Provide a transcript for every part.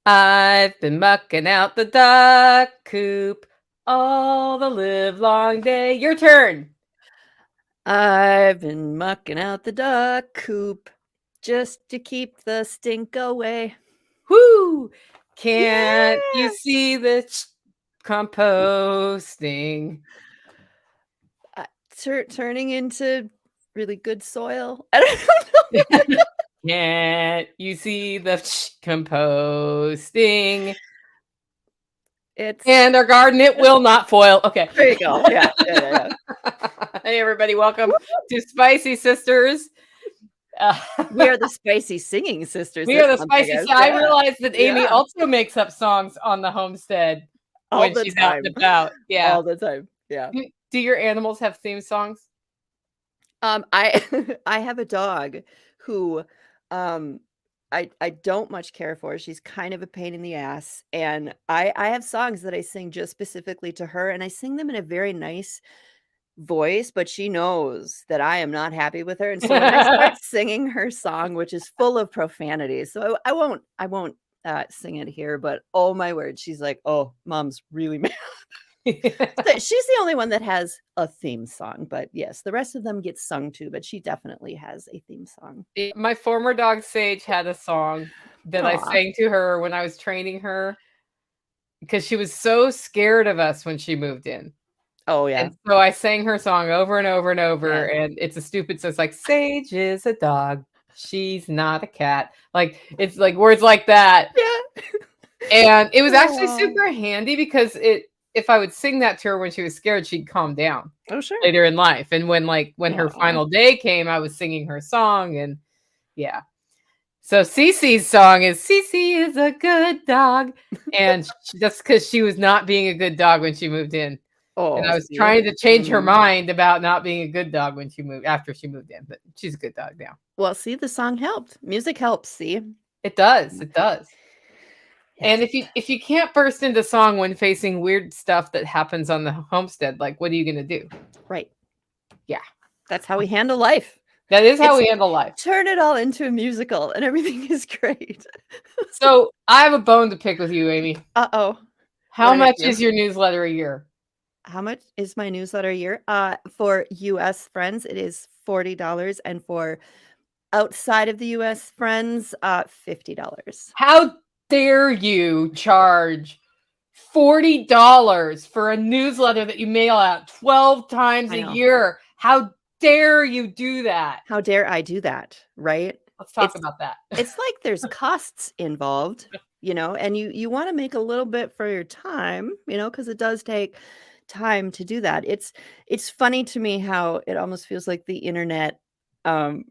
I've been mucking out the duck coop all the live long day. Your turn. I've been mucking out the duck coop just to keep the stink away. Whoo! Can't you Yeah. see the composting? Turning into really good soil. I don't know. Can't you see the composting? It's And our garden, it will not foil. Okay. there you go. Yeah. Hey, everybody. Welcome to Spicy Sisters. Uh, We are the spicy singing sisters we this are the month, I spicy. guess. So I Yeah. realized that Amy Yeah. also makes up songs on the homestead All when the she's out time. and about. Yeah. All the time. Yeah. Do your animals have theme songs? I I have a dog who um I don't much care for. She's kind of a pain in the ass, and I have songs that I sing just specifically to her, and I sing them in a very nice voice, but she knows that I am not happy with her. And so when I start singing her song, which is full of profanity, so I won't sing it here, but oh my word, she's like, "Oh, mom's really mad." So she's the only one that has a theme song, but yes, the rest of them get sung to, but she definitely has a theme song. My former dog Sage had a song that I Aw. sang to her when I was training her because she was so scared of us when she moved in. Oh, yeah. And so I sang her song over and over and over, Yeah. and it's a stupid so it's like, "Sage is a dog, she's not a cat." Like, it's like words like that. Yeah. And it was actually Aw. super handy because it if I would sing that to her when she was scared, she'd calm down Oh, sure. later in life. And when her Aw. final day came, I was singing her song and yeah. So Cece's song is Cece is a good dog. And that's because she was not being a good dog when she moved in. And Oh, I was see? trying to change her Mhm. mind about not being a good dog when she moved after she moved in, but she's a good dog now. Well, see, the song helped. Music helps, see? It does. It does. Yes. And if you can't burst into song when facing weird stuff that happens on the homestead, like what are you gonna do? Right. Yeah. That's how we handle life. That is how It's we handle life. turn it all into a musical and everything is great. So I have a bone to pick with you, Amy. Uh-oh. What How did I much do? is your newsletter a year? How much is my newsletter a year? For US friends, it is $40, and for outside of the US friends, $50. How dare you charge $40 for a newsletter that you mail out 12 times I a know. year? How dare you do that? How dare I do that, right? Let's talk It's about that. it's like there's costs involved, and you wanna make a little bit for your time, because it does take time to do that. It's funny to me how it almost feels like the internet, um,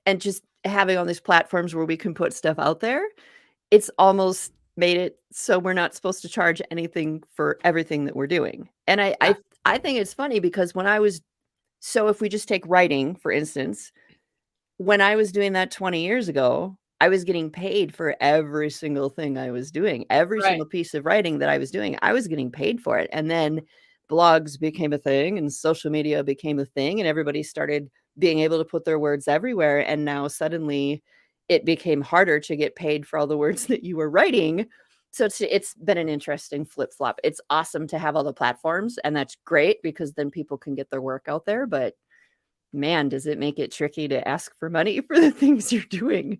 and just having all these platforms where we can put stuff out there, it's almost made it so we're not supposed to charge anything for everything that we're doing. And I Yeah, I I think it's funny because when I was so if we just take writing, for instance, when I was doing that 20 years ago, I was getting paid for every single thing I was doing. Every right. single piece of writing that I was doing, I was getting paid for it. And then blogs became a thing and social media became a thing and everybody started being able to put their words everywhere. And now suddenly it became harder to get paid for all the words that you were writing. So it's been an interesting flip flop. It's awesome to have all the platforms, and that's great because then people can get their work out there. But man, does it make it tricky to ask for money for the things you're doing?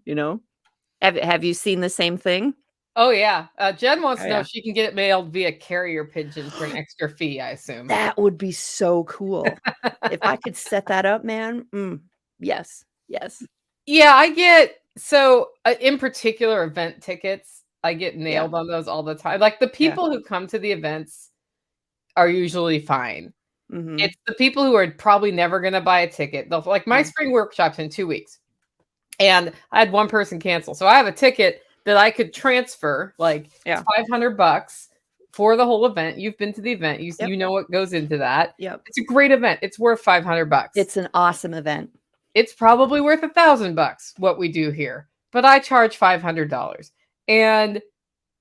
Have you seen the same thing? Oh, yeah. Jen wants Oh, to know yeah. if she can get it mailed via carrier pigeon for an extra fee, I assume. That would be so cool. If I could set that up, man, yes, yes. Yeah, I get so, in particular, event tickets, I get Yeah, nailed on those all the time. Like, the yeah, people who come to the events are usually fine. mhm, It's the people who are probably never gonna buy a ticket. They'll like, my yeah, spring workshop's in 2 weeks, and I had one person cancel. So I have a ticket that I could transfer, like, it's yeah, $500 for the whole event. You've been to the event. You yep, you know what goes into that. yep. It's a great event. It's worth $500. It's an awesome event. It's probably worth $1,000 what we do here, but I charge $500. And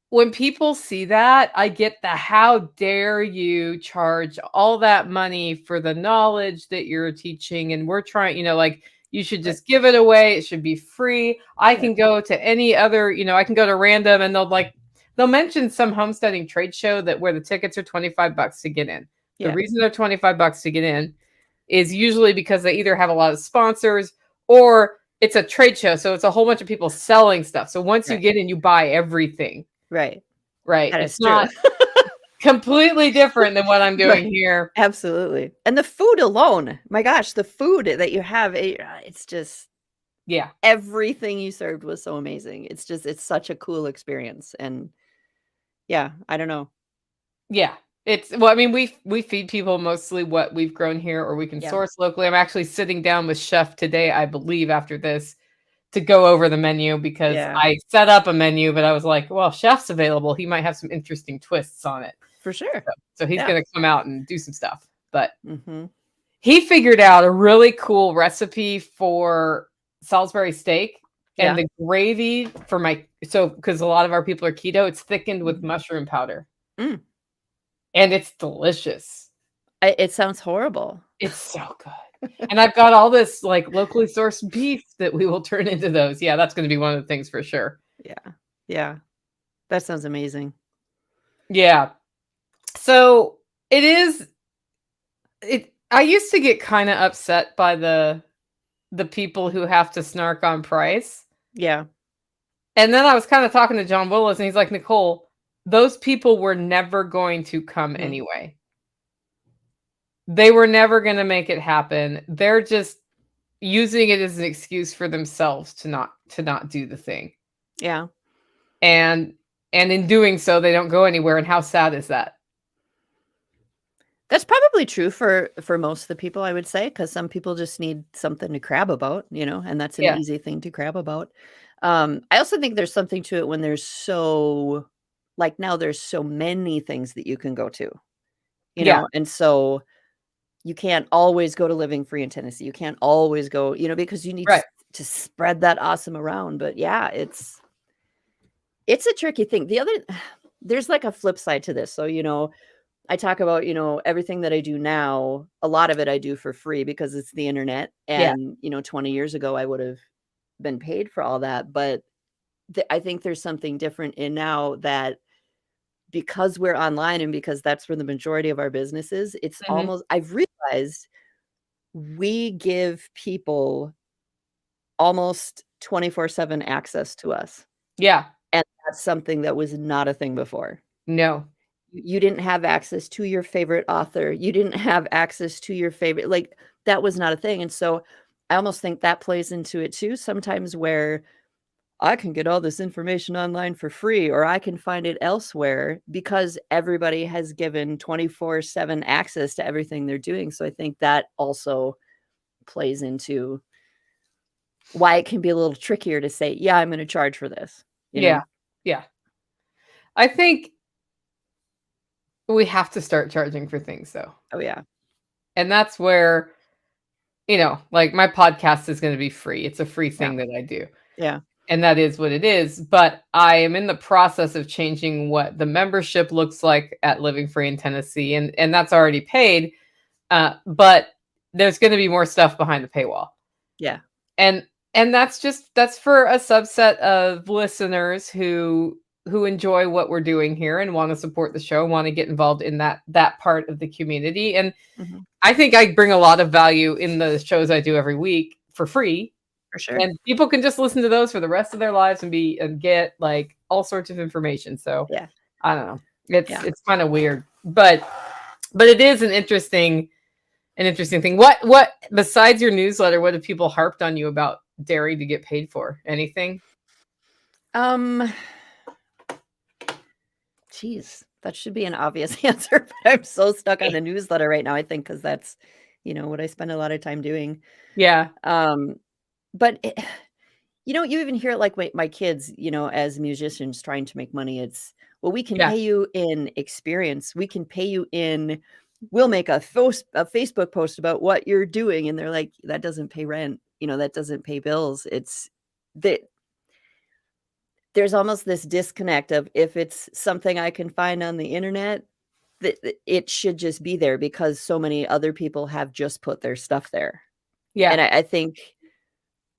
when people see that, I get the how dare you charge all that money for the knowledge that you're teaching and we're trying, like you should Right, just give it away. It should be free. I right, can go to any other, I can go to random and they'll like they'll mention some homesteading trade show that where the tickets are $25 to get in. The Yeah. reason they're $25 to get in is usually because they either have a lot of sponsors or it's a trade show. So it's a whole bunch of people selling stuff. So once you Right. get in, you buy everything. Right. Right. That It's is true. not completely different than what I'm doing here. Absolutely. And the food alone, my gosh, the food that you have, it's just Yeah. everything you served was so amazing. It's such a cool experience. And yeah, I don't know. Yeah. Well, I mean, we feed people mostly what we've grown here or we can Yeah. source locally. I'm actually sitting down with Chef today, I believe, after this to go over the menu because Yeah. I set up a menu, but I was like, well, Chef's available. He might have some interesting twists on it. For sure. So he's Yeah. going to come out and do some stuff. But Mhm. he figured out a really cool recipe for Salisbury steak and Yeah. the gravy for because a lot of our people are keto, it's thickened with Mhm. mushroom powder. Mm. And it's delicious. It sounds horrible. It's so good. And I've got all this like locally sourced beef that we will turn into those. Yeah, that's going to be one of the things for sure. Yeah. Yeah. That sounds amazing. Yeah. So I used to get kind of upset by the people who have to snark on price. Yeah. And then I was kind of talking to John Willis and he's like, Nicole, those people were never going to come anyway. They were never going to make it happen. They're just using it as an excuse for themselves to not do the thing. Yeah. And in doing so, they don't go anywhere. And how sad is that? That's probably true for most of the people, I would say, because some people just need something to crab about, and that's an easy thing to crab about. I also think there's something to it when there's now there's so many things that you can go to, and so you can't always go to Living Free in Tennessee. You can't always go, because you need to spread that awesome around. But yeah, it's a tricky thing. There's like a flip side to this. So, I talk about, everything that I do now, a lot of it I do for free because it's the internet. And, 20 years ago, I would have been paid for all that. But I think there's something different in now that because we're online and because that's where the majority of our business is, it's almost, I've realized we give people almost 24/7 access to us. Yeah. And that's something that was not a thing before. No. You didn't have access to your favorite author. You didn't have access to your favorite, that was not a thing. And so I almost think that plays into it too, sometimes where I can get all this information online for free, or I can find it elsewhere because everybody has given 24/7 access to everything they're doing. So I think that also plays into why it can be a little trickier to say, yeah, I'm going to charge for this. Yeah. Yeah. I think we have to start charging for things though. Oh yeah. And that's where, like my podcast is going to be free. It's a free thing that I do. Yeah. And that is what it is. But I am in the process of changing what the membership looks like at Living Free in Tennessee. And that's already paid. But there's going to be more stuff behind the paywall. Yeah. And that's for a subset of listeners who enjoy what we're doing here and want to support the show, want to get involved in that part of the community. And I think I bring a lot of value in the shows I do every week for free. For sure. And people can just listen to those for the rest of their lives and get like all sorts of information. So yeah, I don't know. It's kind of weird, but it is an interesting thing. What besides your newsletter, what have people harped on you about dairy to get paid for? Anything? Geez, that should be an obvious answer, but I'm so stuck on the newsletter right now, I think, because that's, what I spend a lot of time doing. Yeah. But you even hear it like my kids, as musicians trying to make money. It's, well, we can pay you in experience. We can pay you in, we'll make a Facebook post about what you're doing. And they're like, that doesn't pay rent. That doesn't pay bills. It's that there's almost this disconnect of if it's something I can find on the internet, that it should just be there because so many other people have just put their stuff there. Yeah. And I think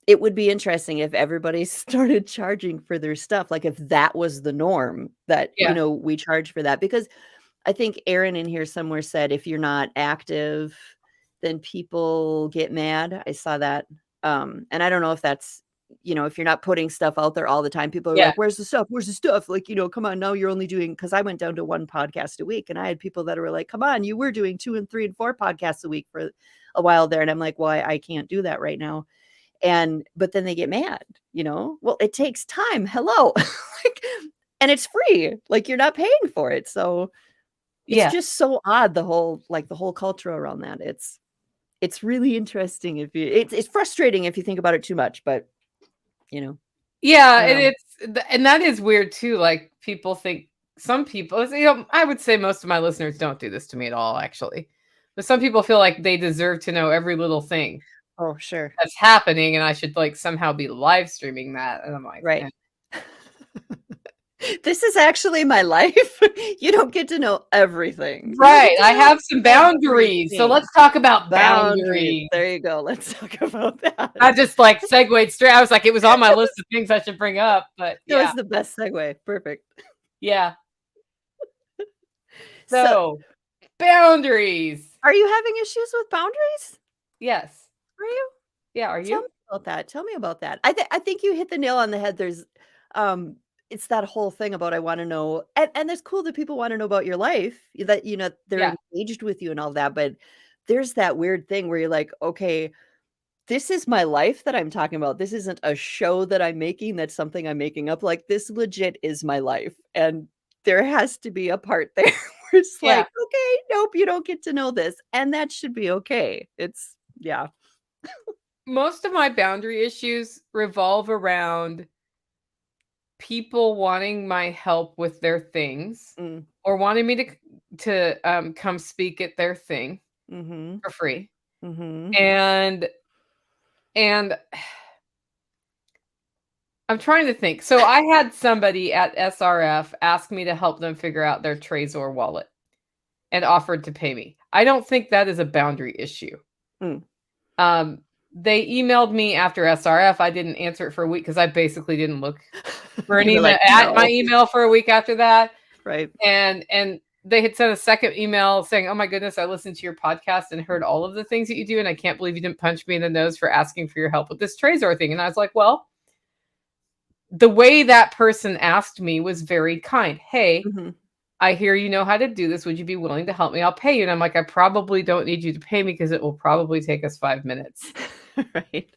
it would be interesting if everybody started charging for their stuff, like, if that was the norm that, Yeah. we charge for that, because I think Aaron in here somewhere said if you're not active, then people get mad. I saw that. And I don't know if that's, if you're not putting stuff out there all the time, people are Yeah. like, "Where's the stuff? Where's the stuff?" Like, come on, now you're only doing, because I went down to one podcast a week and I had people that were like, "Come on, you were doing 2 and 3 and 4 podcasts a week for a while there." And I'm like, "Well, I can't do that right now." But then they get mad, Well, it takes time. Hello. Like, and it's free. Like, you're not paying for it. So it's Yeah. just so odd, the whole culture around that. It's really interesting if you it's frustrating if you think about it too much, but, Yeah, I don't and know. and that is weird too, like, people think some people, I would say most of my listeners don't do this to me at all, actually. But some people feel like they deserve to know every little thing Oh, sure. that's happening, and I should, like, somehow be live streaming that, and I'm like, Right. "Eh." This is actually my life. You don't get to know everything. You don't Right, get to I know have some boundaries, so everything. let's talk about Boundaries. boundaries. There you go. Let's talk about that. I just, like, segued straight. I was like, it was on my list of things I should bring up, but That was yeah. the best segue. Perfect. Yeah. So, So, boundaries. are you having issues with boundaries? Yes. Are you? Yeah, are Tell you? me about that. Tell me about that. I think you hit the nail on the head. Um, it's that whole thing about I wanna know, and it's cool that people wanna know about your life, that, they're Yeah. engaged with you and all that, but there's that weird thing where you're like, "Okay, this is my life that I'm talking about. This isn't a show that I'm making that's something I'm making up, like, this legit is my life," and there has to be a part there where it's Yeah. like, "Okay, nope, you don't get to know this," and that should be okay. It's yeah. Most of my boundary issues revolve around people wanting my help with their things Mm, or wanting me to come speak at their thing mhm. for free. Mhm. And I'm trying to think. So I had somebody at SRF ask me to help them figure out their Trezor wallet and offered to pay me. I don't think that is a boundary issue. Mm. Um, they emailed me after SRF. I didn't answer it for a week because I basically didn't look for an You were email like, at my "No." email for a week after that. Right. And they had sent a second email saying, "Oh my goodness, I listened to your podcast and heard all of the things that you do, and I can't believe you didn't punch me in the nose for asking for your help with this Trezor thing." And I was like, well, the way that person asked me was very kind. "Hey, Mhm. I hear you know how to do this. Would you be willing to help me? I'll pay you." And I'm like, "I probably don't need you to pay me because it will probably take us 5 minutes." Right.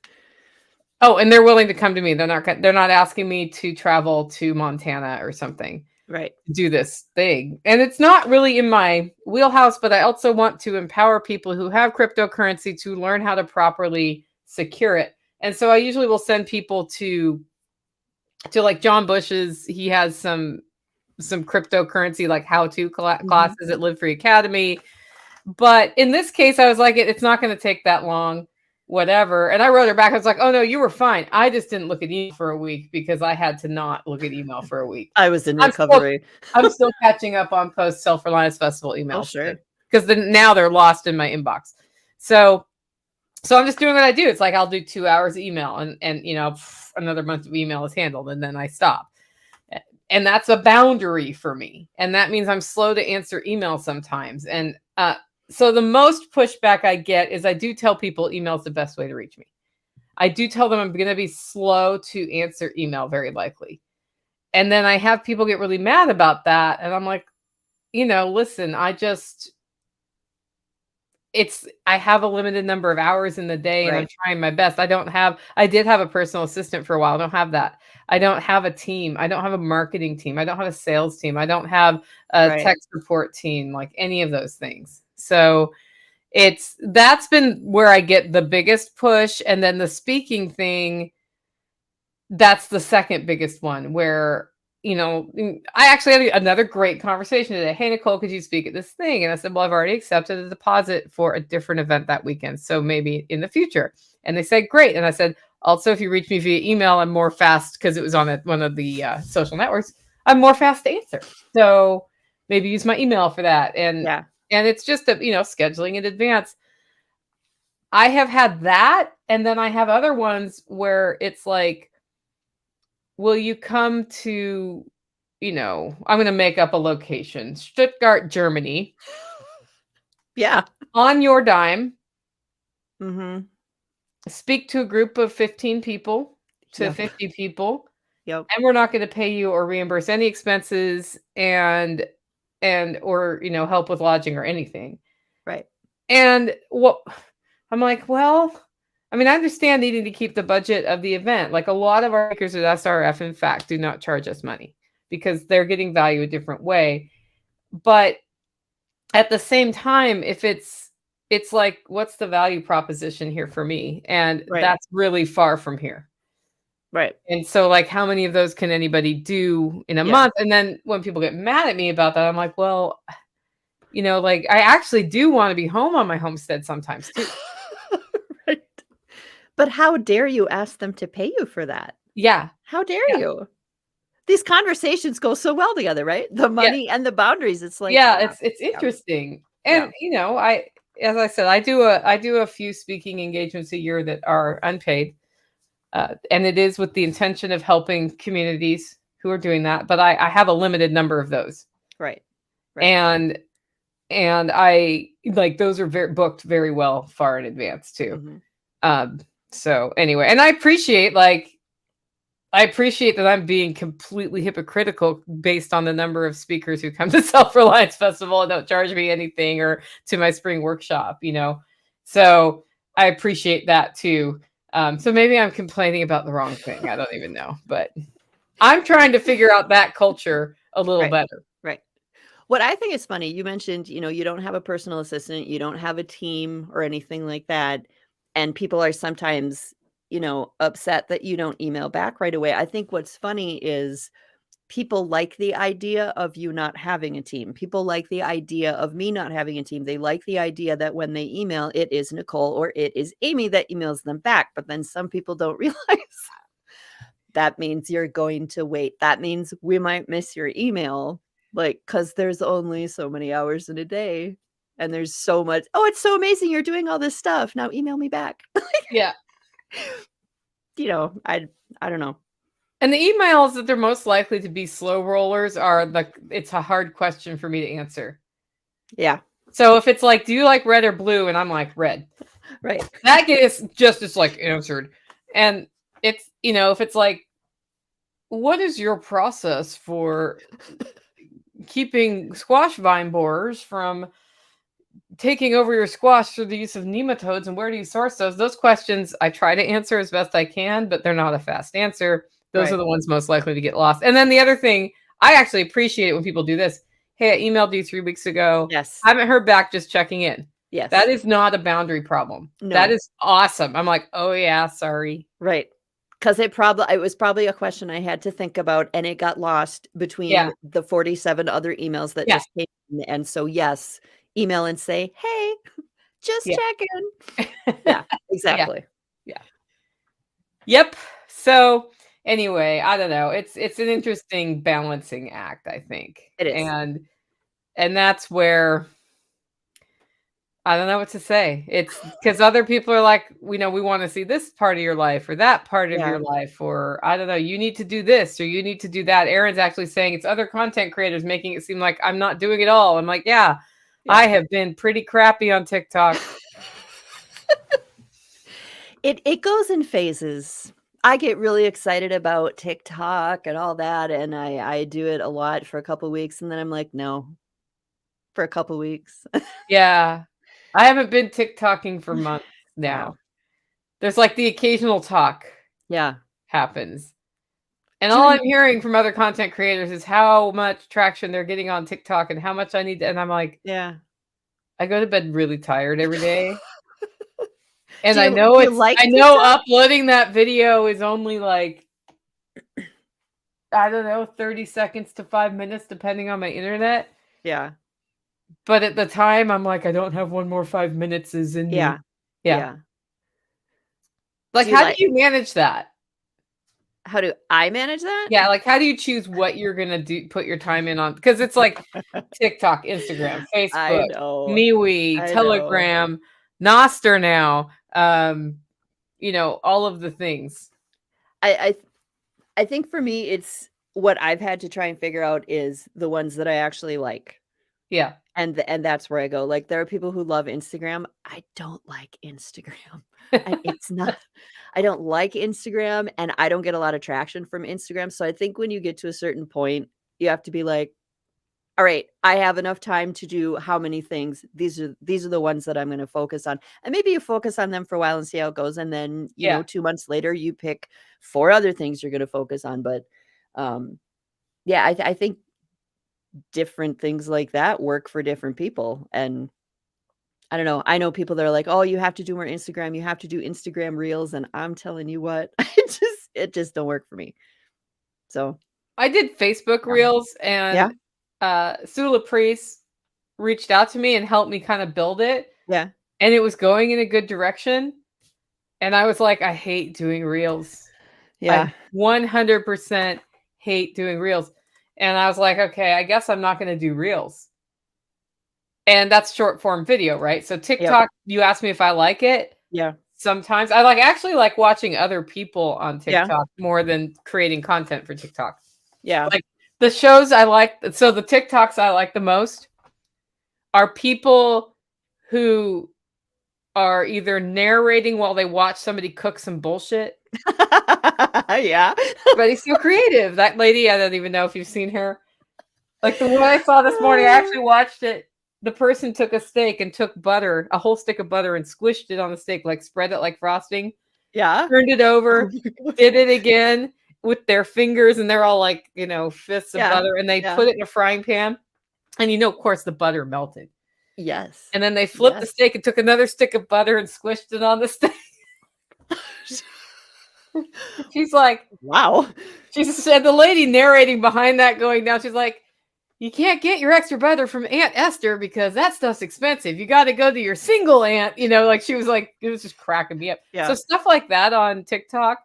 Oh, and they're willing to come to me. They're not asking me to travel to Montana or something Right. to do this thing. And it's not really in my wheelhouse, but I also want to empower people who have cryptocurrency to learn how to properly secure it. And so I usually will send people to like John Bush's. He has some cryptocurrency like how-to Mhm. classes at Live Free Academy. But in this case, I was like, it's not going to take that long, whatever. And I wrote her back. I was like, "Oh no, you were fine. I just didn't look at email for a week because I had to not look at email for a week. I was in I'm still recovery. I'm still catching up on post Self-Reliance Festival Oh, emails sure. because then now they're lost in my inbox. So I'm just doing what I do. It's like I'll do 2 hours of email and another month of email is handled and then I stop. And that's a boundary for me. And that means I'm slow to answer email sometimes. And so the most pushback I get is I do tell people email is the best way to reach me. I do tell them I'm going to be slow to answer email, very likely. And then I have people get really mad about that. And I'm like, listen, I have a limited number of hours in the day and I'm Right. trying my best. I did have a personal assistant for a while. I don't have that. I don't have a team. I don't have a marketing team. I don't have a sales team. I don't have a Right. tech support team, like any of those things. So that's been where I get the biggest push. And then the speaking thing, that's the second biggest one where, I actually had another great conversation today. "Hey, Nicole, could you speak at this thing?" And I said, "Well, I've already accepted a deposit for a different event that weekend. So maybe in the future." And they said, "Great." And I said, "Also, if you reach me via email, I'm more fast," because it was on one of the social networks. "I'm more fast to answer. So maybe use my email for that." And Yeah. it's just scheduling in advance. I have had that, and then I have other ones where it's like, will you come to, I'm going to make up a location, Stuttgart, Germany, Yeah. on your dime, Mhm. speak to a group of 15 people to Yep. 50 people, Yep. and we're not going to pay you or reimburse any expenses or help with lodging or anything. Right. And what I'm like, well, I mean, I understand needing to keep the budget of the event. Like a lot of our speakers at SRF, in fact, do not charge us money because they're getting value a different way. But at the same time, if it's like, what's the value proposition here for me? And Right. that's really far from here. Right. And so, like, how many of those can anybody do in a Yeah. month? And then when people get mad at me about that, I'm like, well, like, I actually do want to be home on my homestead sometimes too. Right. But how dare you ask them to pay you for that? Yeah. How dare Yeah. you? These conversations go so well together, right? The Yeah. money and the boundaries. It's like, Yeah, yeah. it's Yeah. interesting. Yeah. And, as I said, I do a few speaking engagements a year that are unpaid. And it is with the intention of helping communities who are doing that, but I have a limited number of those. Right. Right. And I like those are booked very well far in advance too. Mhm. So anyway, and I appreciate that I'm being completely hypocritical based on the number of speakers who come to Self-Reliance Festival and don't charge me anything, or to my spring workshop, So I appreciate that too. So maybe I'm complaining about the wrong thing. I don't even know, but I'm trying to figure out that culture a little Right. better. Right. What I think is funny, you mentioned, you don't have a personal assistant, you don't have a team or anything like that, and people are sometimes, upset that you don't email back right away. I think what's funny is people like the idea of you not having a team. People like the idea of me not having a team. They like the idea that when they email, it is Nicole or it is Amy that emails them back. But then some people don't realize that means you're going to wait. That means we might miss your email, like, because there's only so many hours in a day. And there's so much. Oh, it's so amazing. You're doing all this stuff. Now email me back. Yeah. I don't know. And the emails that they're most likely to be slow rollers it's a hard question for me to answer. Yeah. So if it's like, do you like red or blue? And I'm like, red. Right. That gets just as like answered. And it's, if it's like, what is your process for keeping squash vine borers from taking over your squash through the use of nematodes, and where do you source those? Those questions I try to answer as best I can, but they're not a fast answer. Those are the ones most likely to get lost. And then the other thing, I actually appreciate it when people do this. Hey, I emailed you 3 weeks ago. Yes. I haven't heard back, just checking in. Yes. That is not a boundary problem. No. That is awesome. I'm like, oh yeah, sorry. Right. Because it was probably a question I had to think about, and it got lost between the 47 other emails that just came in. And so, yes, email and say, hey, just checking. Yeah, exactly. Yeah. Yep. So anyway, I don't know. It's an interesting balancing act, I think. It is. And that's where I don't know what to say. It's because other people are like, we want to see this part of your life or that part of your life, or I don't know, you need to do this or you need to do that. Erin's actually saying it's other content creators making it seem like I'm not doing it all. I'm like, yeah. I have been pretty crappy on TikTok. It goes in phases. I get really excited about TikTok and all that, and I do it a lot for a couple weeks, and then I'm like, no, for a couple weeks. Yeah. I haven't been TikToking for months now. Wow. There's like the occasional talk. Yeah. Happens. And all I'm hearing from other content creators is how much traction they're getting on TikTok and how much I need to, and I'm like, yeah. I go to bed really tired every day. And I know uploading that video is only like, I don't know, 30 seconds to 5 minutes, depending on my internet. Yeah. But at the time, I'm like, I don't have one more 5 minutes is in me. Yeah. Like, how do you manage that? How do I manage that? Yeah, like, how do you choose what you're gonna put your time in on? Because it's like TikTok, Instagram, Facebook, MeWe, Telegram, Nostr now, All of the things. I think for me, it's what I've had to try and figure out is the ones that I actually like. Yeah. And that's where I go. Like, there are people who love Instagram. I don't like Instagram. It's not I don't like Instagram, and I don't get a lot of traction from Instagram, so I think when you get to a certain point, you have to be like, "All right, I have enough time to do how many things? These are the ones that I'm gonna focus on." And maybe you focus on them for a while and see how it goes, and then, Yeah. 2 months later, you pick 4 other things you're gonna focus on, but, yeah, I think different things like that work for different people, and I don't know. I know people that are like, "Oh, you have to do more Instagram. You have to do Instagram Reels," and I'm telling you what, it just don't work for me. So, I did Facebook yeah. Reels, and Yeah, Sula Priest reached out to me and helped me kind of build it, yeah, and it was going in a good direction. And I was like, I hate doing Reels. I yeah, 100% hate doing Reels. And I was like, okay, I guess I'm not going to do Reels. And that's short form video, right? So yep, TikTok, you asked me if I like it. yeah, Sometimes I actually like watching other people on yeah, TikTok more than creating content for TikTok. yeah. Like the shows I like, so the TikToks I like the most are people who are either narrating while they watch somebody cook some bullshit. Yeah. But he's so creative. That lady, I don't even know if you've seen her. Like the one I saw this morning, I actually watched it. The person took a steak and took butter, a whole stick of butter, and squished it on the steak, like spread it like frosting, Yeah. turned it Oh over, my gosh. did it again with their fingers, and they're all like, fists of Yeah, butter, and they yeah. put it in a frying pan. And of course, the butter melted. Yes. And then they flipped the Yes. steak and took another stick of butter and squished it on the steak. She's like, Wow. she said, the lady narrating behind that going down, she's like, you can't get your extra butter from Aunt Esther because that stuff's expensive. You got to go to your single aunt. Like she was like, it was just cracking me up. So Yeah, stuff like that on TikTok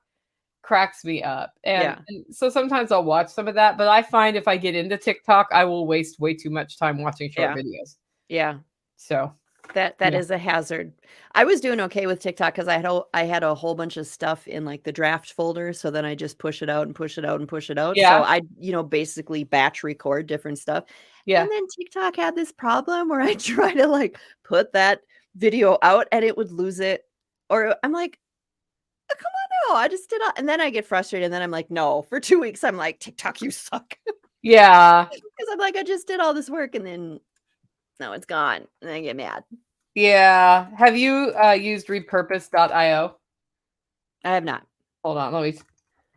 cracks me up. And, yeah, and so sometimes I'll watch some of that, but I find if I get into TikTok, I will waste way too much time watching short yeah, videos. yeah. So That yeah. is a hazard. I was doing okay with TikTok because I had a whole bunch of stuff in, like, the draft folder, so then I just push it out and push it out and push it out. So Yeah. I, basically batch record different stuff. Yeah. And then TikTok had this problem where I try to, like, put that video out and it would lose it. Or I'm like, "Oh, come on now, I just did a," and then I get frustrated and then I'm like, "No." For 2 weeks, I'm like, "TikTok, you suck." Yeah. Because I'm like, "I just did all this work and then no, it's gone." And I get mad. Yeah. Have you used repurpose.io? I have not. Hold on.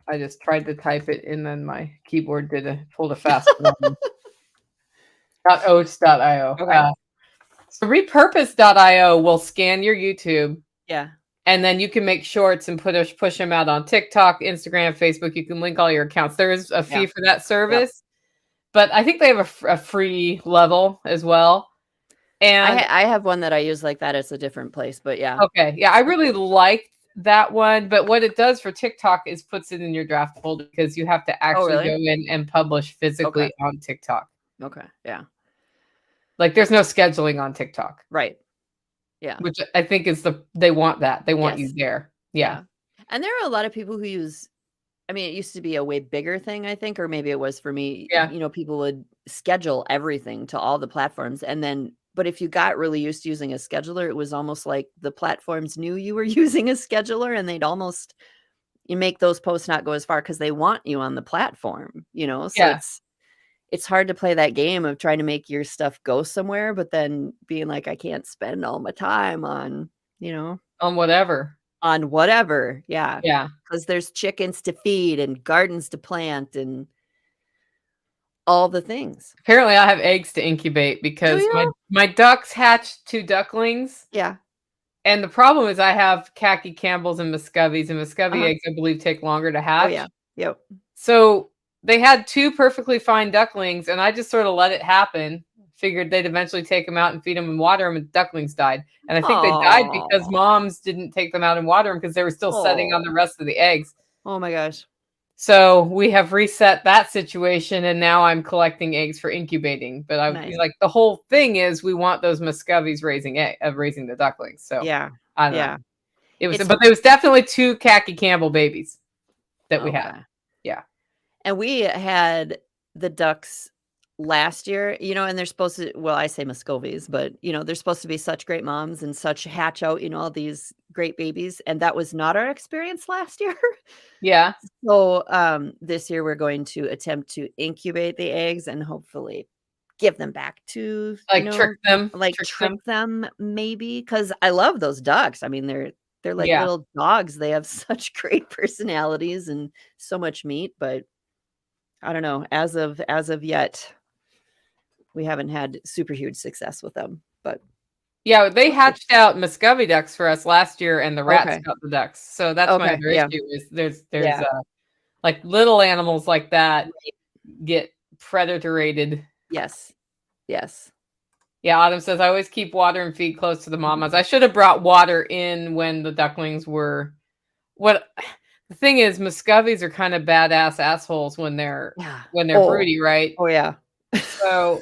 I just tried to type it and then my keyboard pulled a fast one. .oats.io. Okay. So repurpose.io will scan your YouTube, Yeah. and then you can make shorts and push them out on TikTok, Instagram, Facebook. You can link all your accounts. There is a Yeah. fee for that Yep. service, but I think they have a free level as well. And I have one that I use like that. It's a different place, but yeah. okay, yeah, I really liked that one. But what it does for TikTok is puts it in your draft folder because you have to Oh, actually really? go in and publish Okay. physically on TikTok. Okay. Yeah. Like there's no scheduling on TikTok, Right. Yeah. which I think is they want that. They want you Yes. there. Yeah. Yeah. And there are a lot of people who use, I mean, it used to be a way bigger thing, I think, or maybe it was for me, Yeah. people would schedule everything to all the platforms. And then, but if you got really used to using a scheduler, it was almost like the platforms knew you were using a scheduler and they'd almost, you make those posts not go as far because they want you on the platform, so Yeah. it's hard to play that game of trying to make your stuff go somewhere, but then being like, I can't spend all my time on, On whatever. on whatever. Yeah. Yeah. Because there's chickens to feed and gardens to plant and all the things. Apparently I have eggs to incubate Do because you? my ducks hatched 2 ducklings. Yeah. And the problem is I have khaki Campbells and Muscovies, and Muscovy Uh-huh. eggs, I believe, take longer to Oh, hatch. yeah. Yep. So they had 2 perfectly fine ducklings, and I just sort of let it happen. Figured they'd eventually take them out and feed them and water them, and ducklings died. And I think they died because Oh. moms didn't take them out and water them because they were still setting on the Oh. rest of the eggs. Oh my gosh. So we have reset that situation, and now I'm collecting eggs for incubating. But Nice. like the whole thing is we want those Muscovies raising the ducklings. So Yeah. I don't know. Yeah. It was, It's but there was definitely 2 Khaki Campbell babies that we had. okay. Yeah. And we had the ducks last year, and they're supposed to, well, I say Muscovies, but they're supposed to be such great moms and such hatch out, all these great babies. And that was not our experience last year. Yeah. So this year we're going to attempt to incubate the eggs and hopefully give them back to, Like trick them. trick them maybe. Cause I love those ducks. I mean, they're like Yeah. little dogs. They have such great personalities and so much meat, but I don't know. As of yet, we haven't had super huge success with them, but Yeah, they we'll see. hatched out Muscovy ducks for us last year, and the rats Okay. got the ducks. So that's my Okay. other Yeah. issue is there's Yeah. like little animals like that Right. get predatorated. Yes. Yes. Yeah, Autumn says I always keep water and feed close to the mamas. I should have brought water in when the ducklings were what the thing is, Muscovies are kind of badass assholes when they're Yeah. broody, right? Oh yeah. So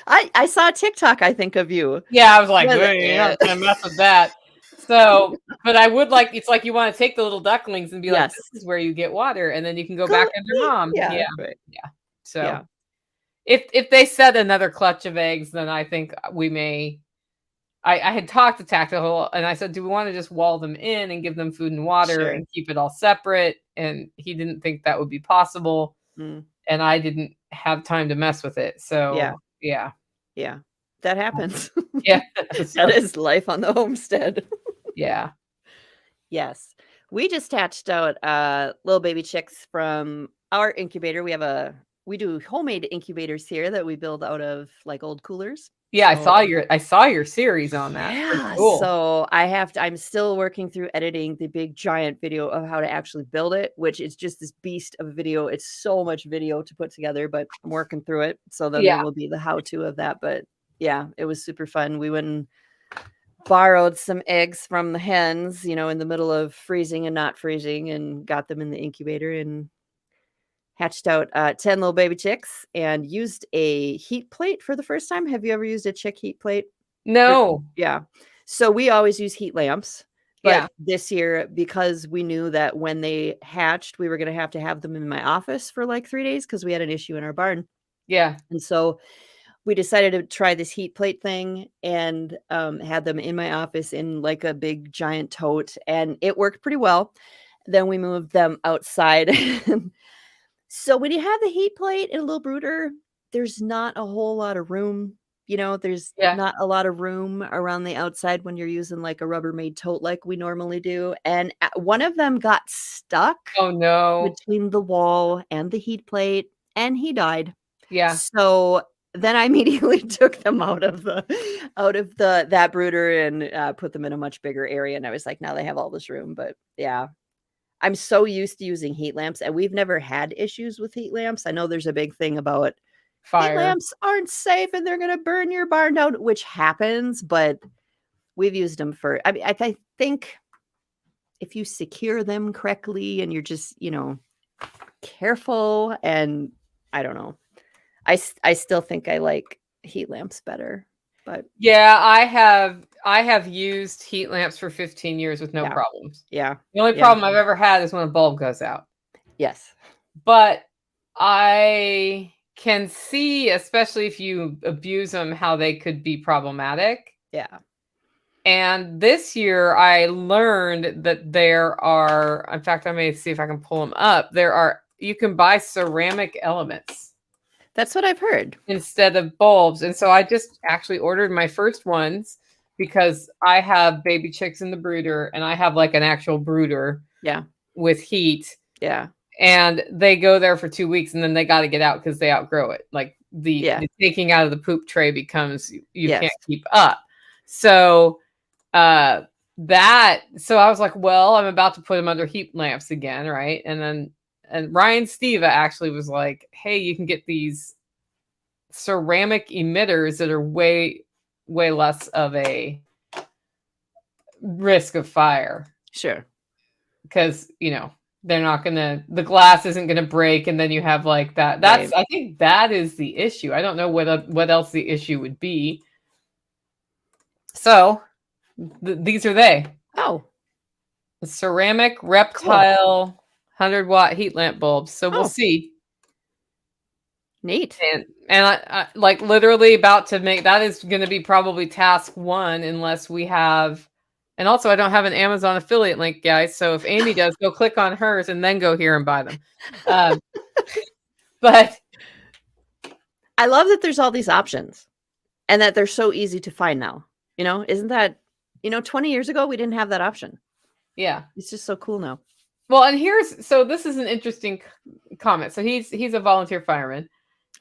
I saw a TikTok, I think, of you. yeah, I was like, Was it- "Hey, you're not gonna mess with that." So, but I would like it's like you want to take the little ducklings and be like, Yes. "This is where you get water," and then you can go Go back under eat. mom. Yeah. Yeah, Right. yeah. So Yeah. if they set another clutch of eggs, then I think we may. I had talked to Tactical and I said, "Do we want to just wall them in and give them food and water Sure. and keep it all separate?" And he didn't think that would be possible, Mm. and I didn't have time to mess with it. Yeah. So yeah, Yeah. That happens. yeah, That is life on the homestead. yeah. Yes. We just hatched out little baby chicks from our incubator. We do homemade incubators here that we build out of like old coolers. Yeah, So I saw your series on that. That's yeah, cool. so I'm still working through editing the big giant video of how to actually build it, which is just this beast of a video. It's so much video to put together, but I'm working through it. So then there Yeah. will be the how-to of that. But yeah, it was super fun. We went and borrowed some eggs from the hens, in the middle of freezing and not freezing, and got them in the incubator and hatched out 10 little baby chicks and used a heat plate for the first time. Have you ever used a chick heat plate? No. Yeah. So we always use heat lamps, Yeah. but this year, because we knew that when they hatched, we were going to have them in my office for like 3 days because we had an issue in our barn. Yeah. And so we decided to try this heat plate thing and had them in my office in like a big giant tote, and it worked pretty well. Then we moved them outside. So when you have the heat plate and a little brooder, there's not a whole lot of room. There's Yeah. not a lot of room around the outside when you're using like a Rubbermaid tote like we normally do. And one of them got stuck Oh no. between the wall and the heat plate, and he died. Yeah. So then I immediately took them out of that brooder and put them in a much bigger area. And I was like, now they have all this room. But yeah, I'm so used to using heat lamps, and we've never had issues with heat lamps. I know there's a big thing about heat Fire. lamps aren't safe and they're going to burn your barn down, which happens, but we've used them for, I mean, I think if you secure them correctly and you're just, careful, and I don't know. I still think I like heat lamps better, but Yeah, I have used heat lamps for 15 years with no Yeah. problems. yeah. The only Yeah. problem I've ever had is when a bulb goes out. Yes. But I can see, especially if you abuse them, how they could be problematic. Yeah. And this year I learned that there are, in fact, I may see if I can pull them up. You can buy ceramic elements That's what I've heard. instead of bulbs. And so I just actually ordered my first ones because I have baby chicks in the brooder and I have like an actual brooder Yeah. with heat. Yeah. And they go there for 2 weeks and then they got to get out because they outgrow it. Like the taking out of the poop tray becomes, you Yes. can't keep up. So so I was like, well, I'm about to put them under heat lamps again, right? And Ryan Steva actually was like, hey, you can get these ceramic emitters that are way, way less of a risk of fire. Sure. Because, they're not the glass isn't gonna break, and then you have like that. Right. I think that is the issue. I don't know what else the issue would be. So these are they. Oh, ceramic Cool. reptile 100-watt heat lamp bulbs. So we'll Oh, see. neat. And I like literally about to make that is going to be probably task 1 unless we have. And also, I don't have an Amazon affiliate link, guys. So if Amy does, go click on hers and then go here and buy them. But I love that there's all these options and that they're so easy to find now. You know, isn't that, 20 years ago, we didn't have that option. yeah. It's just so cool now. Well, and so this is an interesting comment. So he's a volunteer fireman.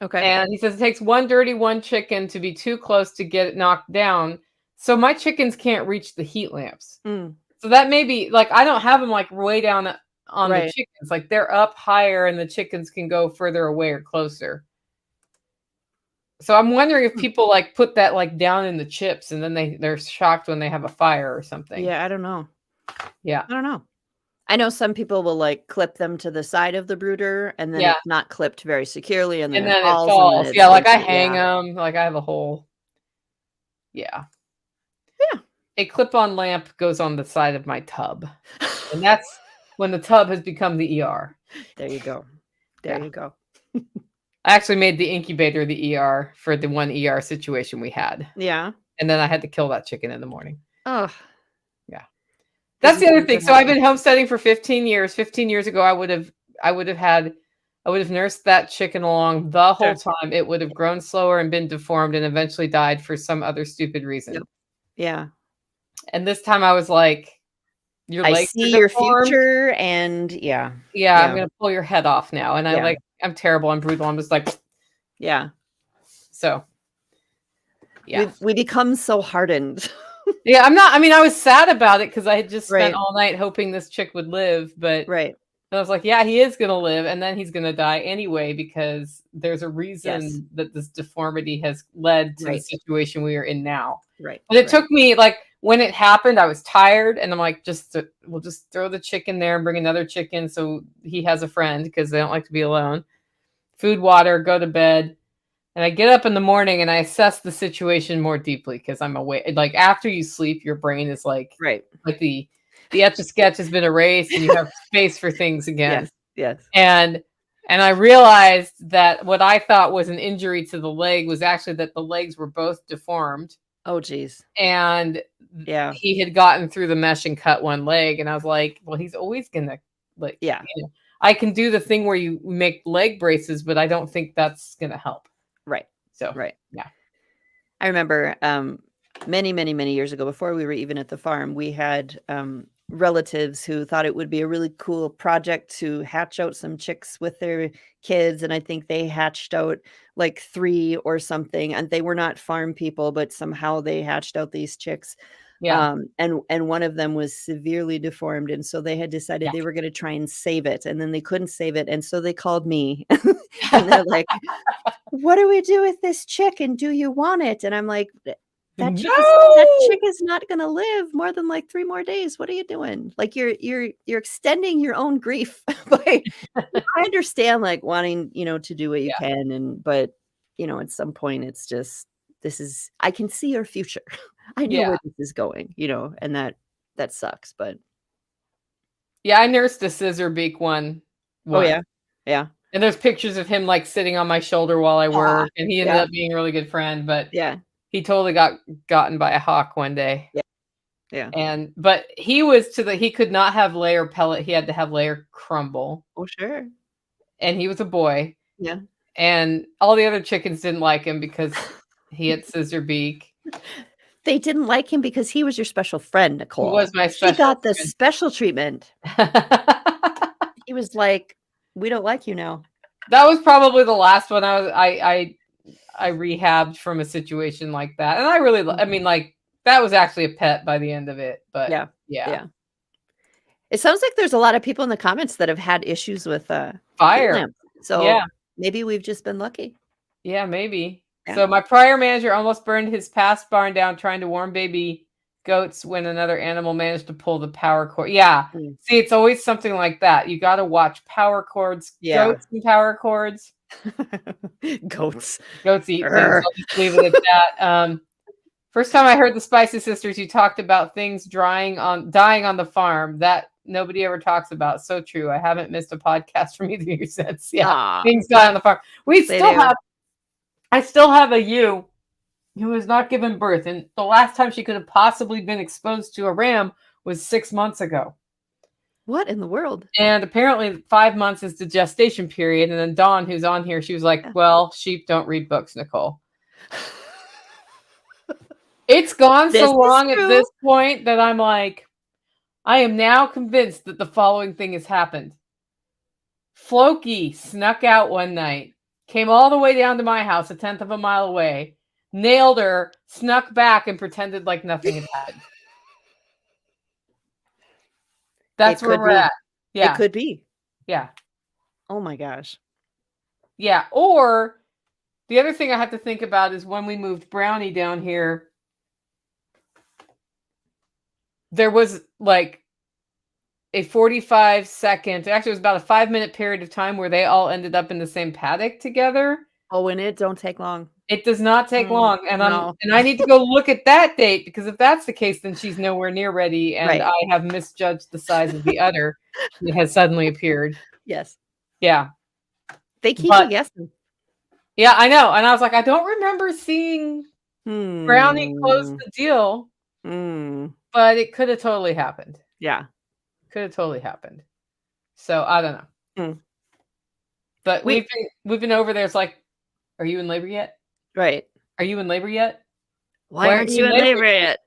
Okay. And he says it takes one dirty one chicken to be too close to get it knocked down. So my chickens can't reach the heat lamps. So that may be like I don't have them like way down on the Right. chickens. Like they're up higher and the chickens can go further away or closer. So I'm wondering if people like put that like down in the chips and then they're shocked when they have a fire or something. Yeah, I don't know. Yeah. I don't know. I know some people will like clip them to the side of the brooder and then it's not clipped very securely and then it falls. Yeah, like I hang them. Like I have a whole. Yeah. Yeah. A clip-on lamp goes on the side of my tub. And that's when the tub has become the ER. There you go. There you go. I actually made the incubator the ER for the one ER situation we had. Yeah. And then I had to kill that chicken in the morning. Oh. Yeah. That's the other thing. So I've been homesteading for 15 years. 15 years ago, I would have nursed that chicken along the whole time. It would have grown slower and been deformed and eventually died for some other stupid reason. Yep. Yeah. And this time I was like, your legs I see your future and yeah. I'm going to pull your head off now. And I'm terrible. I'm brutal. I'm just like, yeah. So, yeah. We become so hardened. Yeah, I was sad about it because I had just spent all night hoping this chick would live. But I was like, yeah, he is going to live. And then he's going to die anyway because there's a reason that this deformity has led to the situation we are in now. Right. But it took me like when it happened, I was tired. And I'm like, we'll just throw the chicken there and bring another chicken so he has a friend because they don't like to be alone. Food, water, go to bed. And I get up in the morning and I assess the situation more deeply because I'm awake. Like after you sleep, your brain is like the Etch-a-Sketch has been erased and you have space for things again. Yes. And I realized that what I thought was an injury to the leg was actually that the legs were both deformed. Oh, geez. And he had gotten through the mesh and cut one leg. And I was like, well, he's always gonna I can do the thing where you make leg braces, but I don't think that's gonna help. Right. So, yeah. I remember many, many, many years ago, before we were even at the farm, we had relatives who thought it would be a really cool project to hatch out some chicks with their kids. And I think they hatched out like 3 or something. And they were not farm people, but somehow they hatched out these chicks. Yeah. And one of them was severely deformed. And so they had decided they were going to try and save it. And then they couldn't save it. And so they called me and they're like, what do we do with this chick? And do you want it? And I'm like, that chick is not going to live more than like 3 more days. What are you doing? Like you're extending your own grief. I understand like wanting, to do what you can. But, at some point it's just, I can see your future. I know where this is going, and that sucks, but. Yeah, I nursed a scissor beak one. Oh, yeah. Yeah. And there's pictures of him like sitting on my shoulder while I work. And he ended up being a really good friend, but he totally got gotten by a hawk one day. Yeah. But he was he could not have layer pellet. He had to have layer crumble. Oh, sure. And he was a boy. Yeah. And all the other chickens didn't like him because he had scissor beak. They didn't like him because he was your special friend, Nicole. He was my special He got the friend. special treatment. He was like, we don't like you now. That was probably the last one I rehabbed from a situation like that. And I really, that was actually a pet by the end of it. But yeah. It sounds like there's a lot of people in the comments that have had issues with fire. So maybe we've just been lucky. Yeah, maybe. Yeah. So my prior manager almost burned his past barn down trying to warm baby goats when another animal managed to pull the power cord. Yeah. See, it's always something like that. You got to watch power cords, goats and power cords. Goats eat things. I'll just leave it at that. First time I heard the Spicy Sisters, you talked about things dying on the farm. That nobody ever talks about. So true. I haven't missed a podcast from either of you since. Yeah, Aw, things die on the farm. they do. I still have a ewe who has not given birth, and the last time she could have possibly been exposed to a ram was 6 months ago. What in the world? And apparently 5 months is the gestation period. And then Dawn, who's on here, she was like, Yeah. well, sheep don't read books, Nicole. It's gone This so is long at true. this point that I'm like, I am now convinced that the following thing has happened. Floki snuck out one night, came all the way down to my house, 1/10 of a mile away, nailed her, snuck back, and pretended like nothing had happened. That's where we're at. Yeah. It could be. Yeah. Oh my gosh. Yeah. Or the other thing I have to think about is when we moved Brownie down here, there was like a 45-second, actually it was about a 5-minute period of time where they all ended up in the same paddock together. Oh, and it don't take long. It does not take long. And no. I need to go look at that date, because if that's the case, then she's nowhere near ready. And Right. I have misjudged the size of the udder that has suddenly appeared. Yes. Yeah. They keep you guessing. Yeah, I know. And I was like, I don't remember seeing Brownie close the deal, but it could have totally happened. Yeah. Could have totally happened. So I don't know. But we've been over there. It's like, are you in labor yet? Right. Are you in labor yet? Why aren't you in labor yet?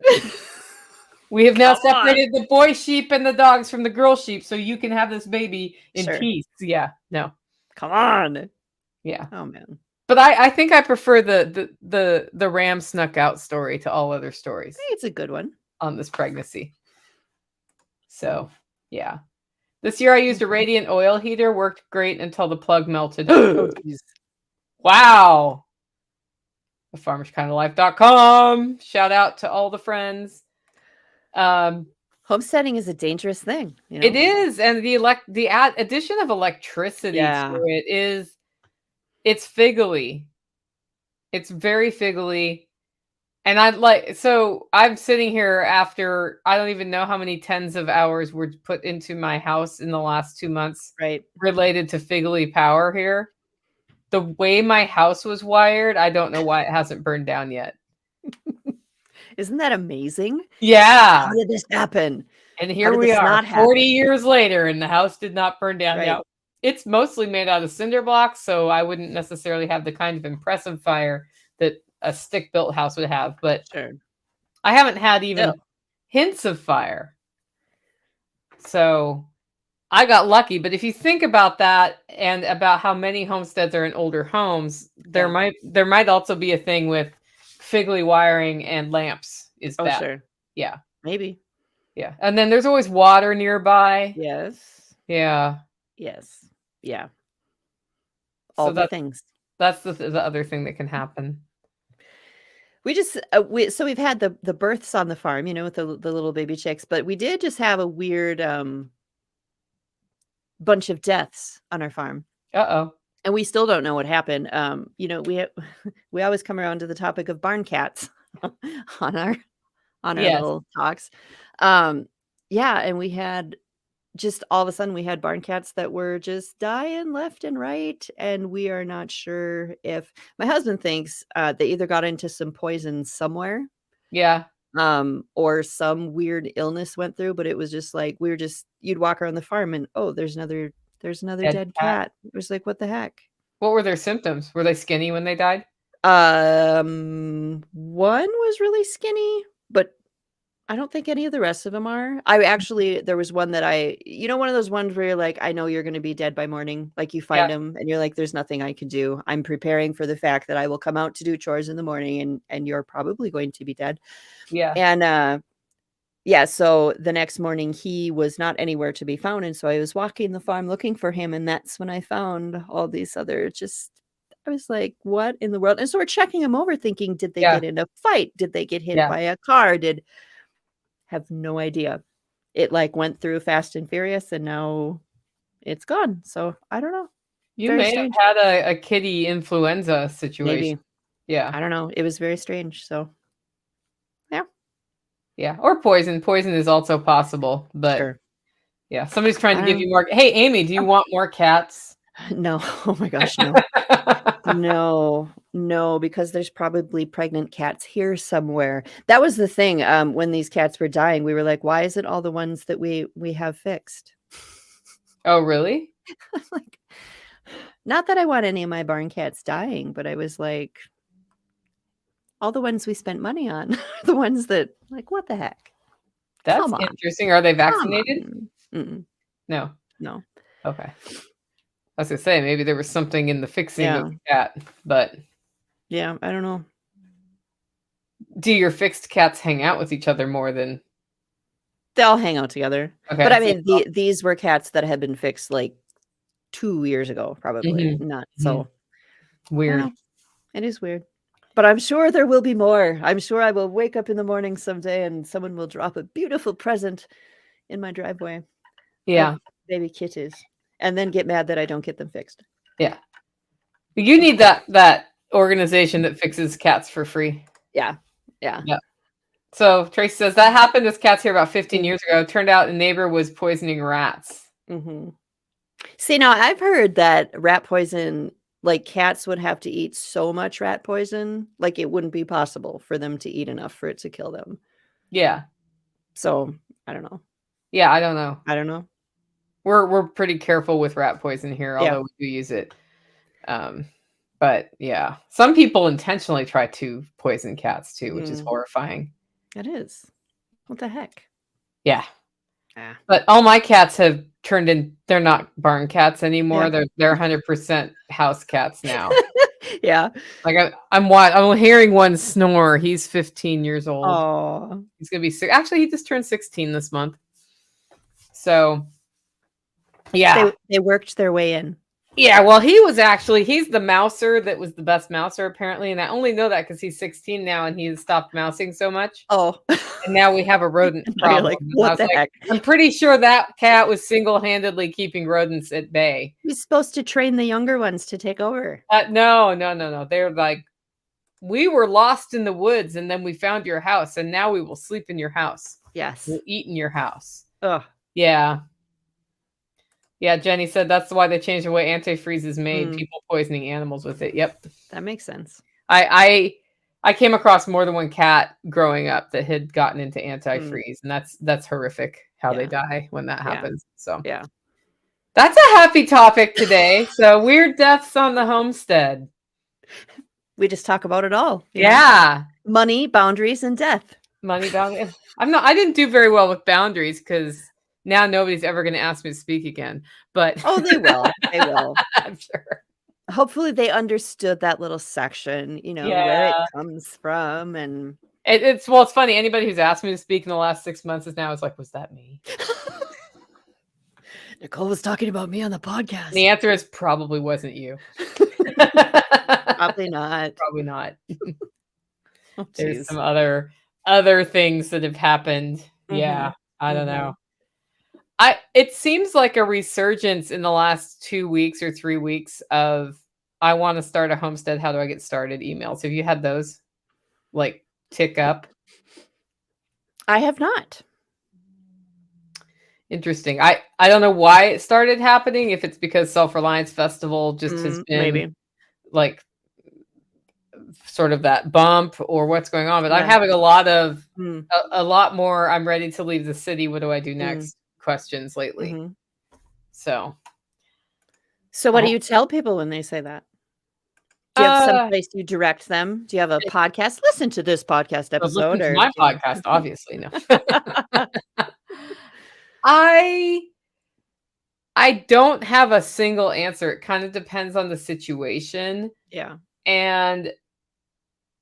We have now separated the boy sheep and the dogs from the girl sheep, so you can have this baby in peace. Yeah. No. Come on. Yeah. Oh man. But I think I prefer the ram snuck out story to all other stories. I think it's a good one on this pregnancy. So yeah. This year I used a radiant oil heater, worked great until the plug melted. Oh, wow. thefarmerskindoflife.com. Shout out to all the friends. Homesteading is a dangerous thing. You know? It is, and the addition of electricity to it is, it's figgly. It's very figgly. And I'm sitting here after I don't even know how many tens of hours were put into my house in the last 2 months, right, related to figgly power here. The way my house was wired, I don't know why it hasn't burned down yet. Isn't that amazing? Yeah. How did this happen? And here we are, 40 years later, and the house did not burn down. Now, it's mostly made out of cinder blocks, so I wouldn't necessarily have the kind of impressive fire that a stick-built house would have, but I haven't had even hints of fire. So I got lucky. But if you think about that and about how many homesteads are in older homes, there might also be a thing with figgly wiring and lamps is bad. Sure. Yeah. Maybe. Yeah. And then there's always water nearby. Yes. Yeah. Yes. Yeah. All the things. That's the other thing that can happen. We just so we've had the births on the farm, you know, with the little baby chicks, but we did just have a weird bunch of deaths on our farm. Uh-oh. And we still don't know what happened. You know, we always come around to the topic of barn cats on our little talks. Yeah, and we had just all of a sudden we had barn cats that were just dying left and right, and we are not sure if my husband thinks they either got into some poison somewhere. Yeah. Or some weird illness went through, but it was just like you'd walk around the farm and there's another dead cat. It was like, what the heck? What were their symptoms? Were they skinny when they died? One was really skinny, but I don't think any of the rest of them are. There was one that one of those ones where you're like, I know you're going to be dead by morning. Like you find them and you're like, there's nothing I can do. I'm preparing for the fact that I will come out to do chores in the morning and you're probably going to be dead. Yeah. And, so the next morning he was not anywhere to be found. And so I was walking the farm looking for him. And that's when I found all these other I was like, what in the world? And so we're checking them over thinking, did they get in a fight? Did they get hit by a car? Have no idea. It went through fast and furious and now it's gone. So I don't know. You may have had a kitty influenza situation. Maybe. Yeah. I don't know. It was very strange. So Yeah, or poison. Poison is also possible, but Sure. yeah, somebody's trying I to give don't you more. Hey, Amy, do you want more cats? No. Oh my gosh, no. No, no, because there's probably pregnant cats here somewhere. That was the thing, when these cats were dying, we were like, "Why isn't all the ones that we have fixed?" Oh, really? I'm like, not that I want any of my barn cats dying, but I was like, all the ones we spent money on, the ones that like, what the heck? That's Come on, interesting. Are they come vaccinated? on. Mm-mm, No. no. Okay. I was gonna say maybe there was something in the fixing of Yeah, the cat, but yeah, I don't know. do your fixed cats hang out with each other more than They all hang out together. But okay, I so mean, these were cats that had been fixed, like, 2 years ago, probably, mhm, not mhm. so I don't Weird. know. It is weird. But I'm sure there will be more. I'm sure I will wake up in the morning someday and someone will drop a beautiful present in my driveway of Yeah, baby kitties and then get mad that I don't get them fixed. yeah. You need that organization that fixes cats for free. Yeah. Yeah. Yeah. So Tracy says that happened. This cat's here about 15 Mm, years ago. Turned out a neighbor was poisoning rats. mhm. See, now I've heard that rat poison like, cats would have to eat so much rat poison, like, it wouldn't be possible for them to eat enough for it to kill them. Yeah. So, I don't know. Yeah, I don't know. I don't know. We're pretty careful with rat poison here, Yeah. although we do use it. Um, but yeah, some people intentionally try to poison cats too, which is Mm, horrifying. it is. What the heck? Yeah. Ah. But all my cats have turned in they're not barn cats anymore. Yeah. They're 100% house cats now. Yeah. Like I'm hearing one snore. He's 15 years old. Aw. He's gonna be sick. Actually, he just turned 16 this month. So yeah. They worked their way in. Yeah, well, he's the mouser that was the best mouser apparently, and I only know that because he's 16 now and he's stopped mousing so much. Oh. And now we have a rodent And now you're problem. like, And I "What was the like, heck?" I'm pretty sure that cat was single-handedly keeping rodents at bay. He's supposed to train the younger ones to take over. No, no, no, no. They're like, we were lost in the woods and then we found your house and now we will sleep in your house. Yes. We'll eat in your house. Ugh. Yeah. Yeah, Jenny said that's why they changed the way antifreeze is made. Mm, People poisoning animals with it. Yep. that makes sense. I came across more than one cat growing up that had gotten into Mm, antifreeze, and that's horrific how they yeah. die when that Yeah. happens. So Yeah. that's a happy topic today. So weird deaths on the homestead. We just talk about it all, you know? Yeah. Money, boundaries, and death. Money boundaries. I didn't do very well with boundaries because now nobody's ever going to ask me to speak again. But Oh, they will. They will. I'm sure. Hopefully, they understood that little section, you know, where it Yeah. comes from and It's funny. Anybody who's asked me to speak in the last 6 months is now like, was that me? Nicole was talking about me on the And the podcast. answer is probably wasn't you. Probably not. Probably not. Oh, There's jeez. some other things that have happened. Yeah, Mhm. I don't Mhm. know. It seems like a resurgence in the last 2 weeks or 3 weeks of I want to start a homestead. How do I get started? Emails. Have you had those like tick up? I have not. Interesting. I don't know why it started happening. If it's because Self-Reliance Festival just has been Maybe. like sort of that bump or what's going on, but I'm Yeah. having a lot of Mm, a lot more I'm ready to leave the city. What do I do mm, next? Questions lately. mhm. So, So what do you tell people when they say that? Do you have some uh, place you direct them? Do you have a podcast? Listen to this podcast so listen episode to or my do you podcast, obviously. No. I I don't have a single answer. It kind of depends on the situation. Yeah. And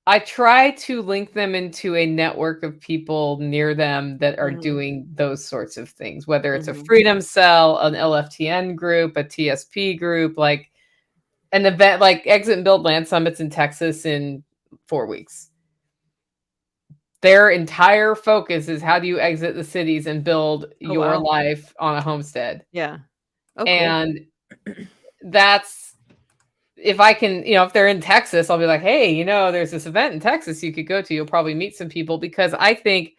I try to link them into a network of people near them that are Mhm, doing those sorts of things, whether it's a mhm. Freedom Cell, an LFTN group, a TSP group, like an event like Exit and Build Land Summits in Texas in 4 weeks. Their entire focus is how do you exit the cities and build Oh, your wow. life on a homestead. Yeah. Oh, cool. And that's if I can, if they're in Texas, I'll be like, hey, there's this event in Texas you could go to. You'll probably meet some people because I think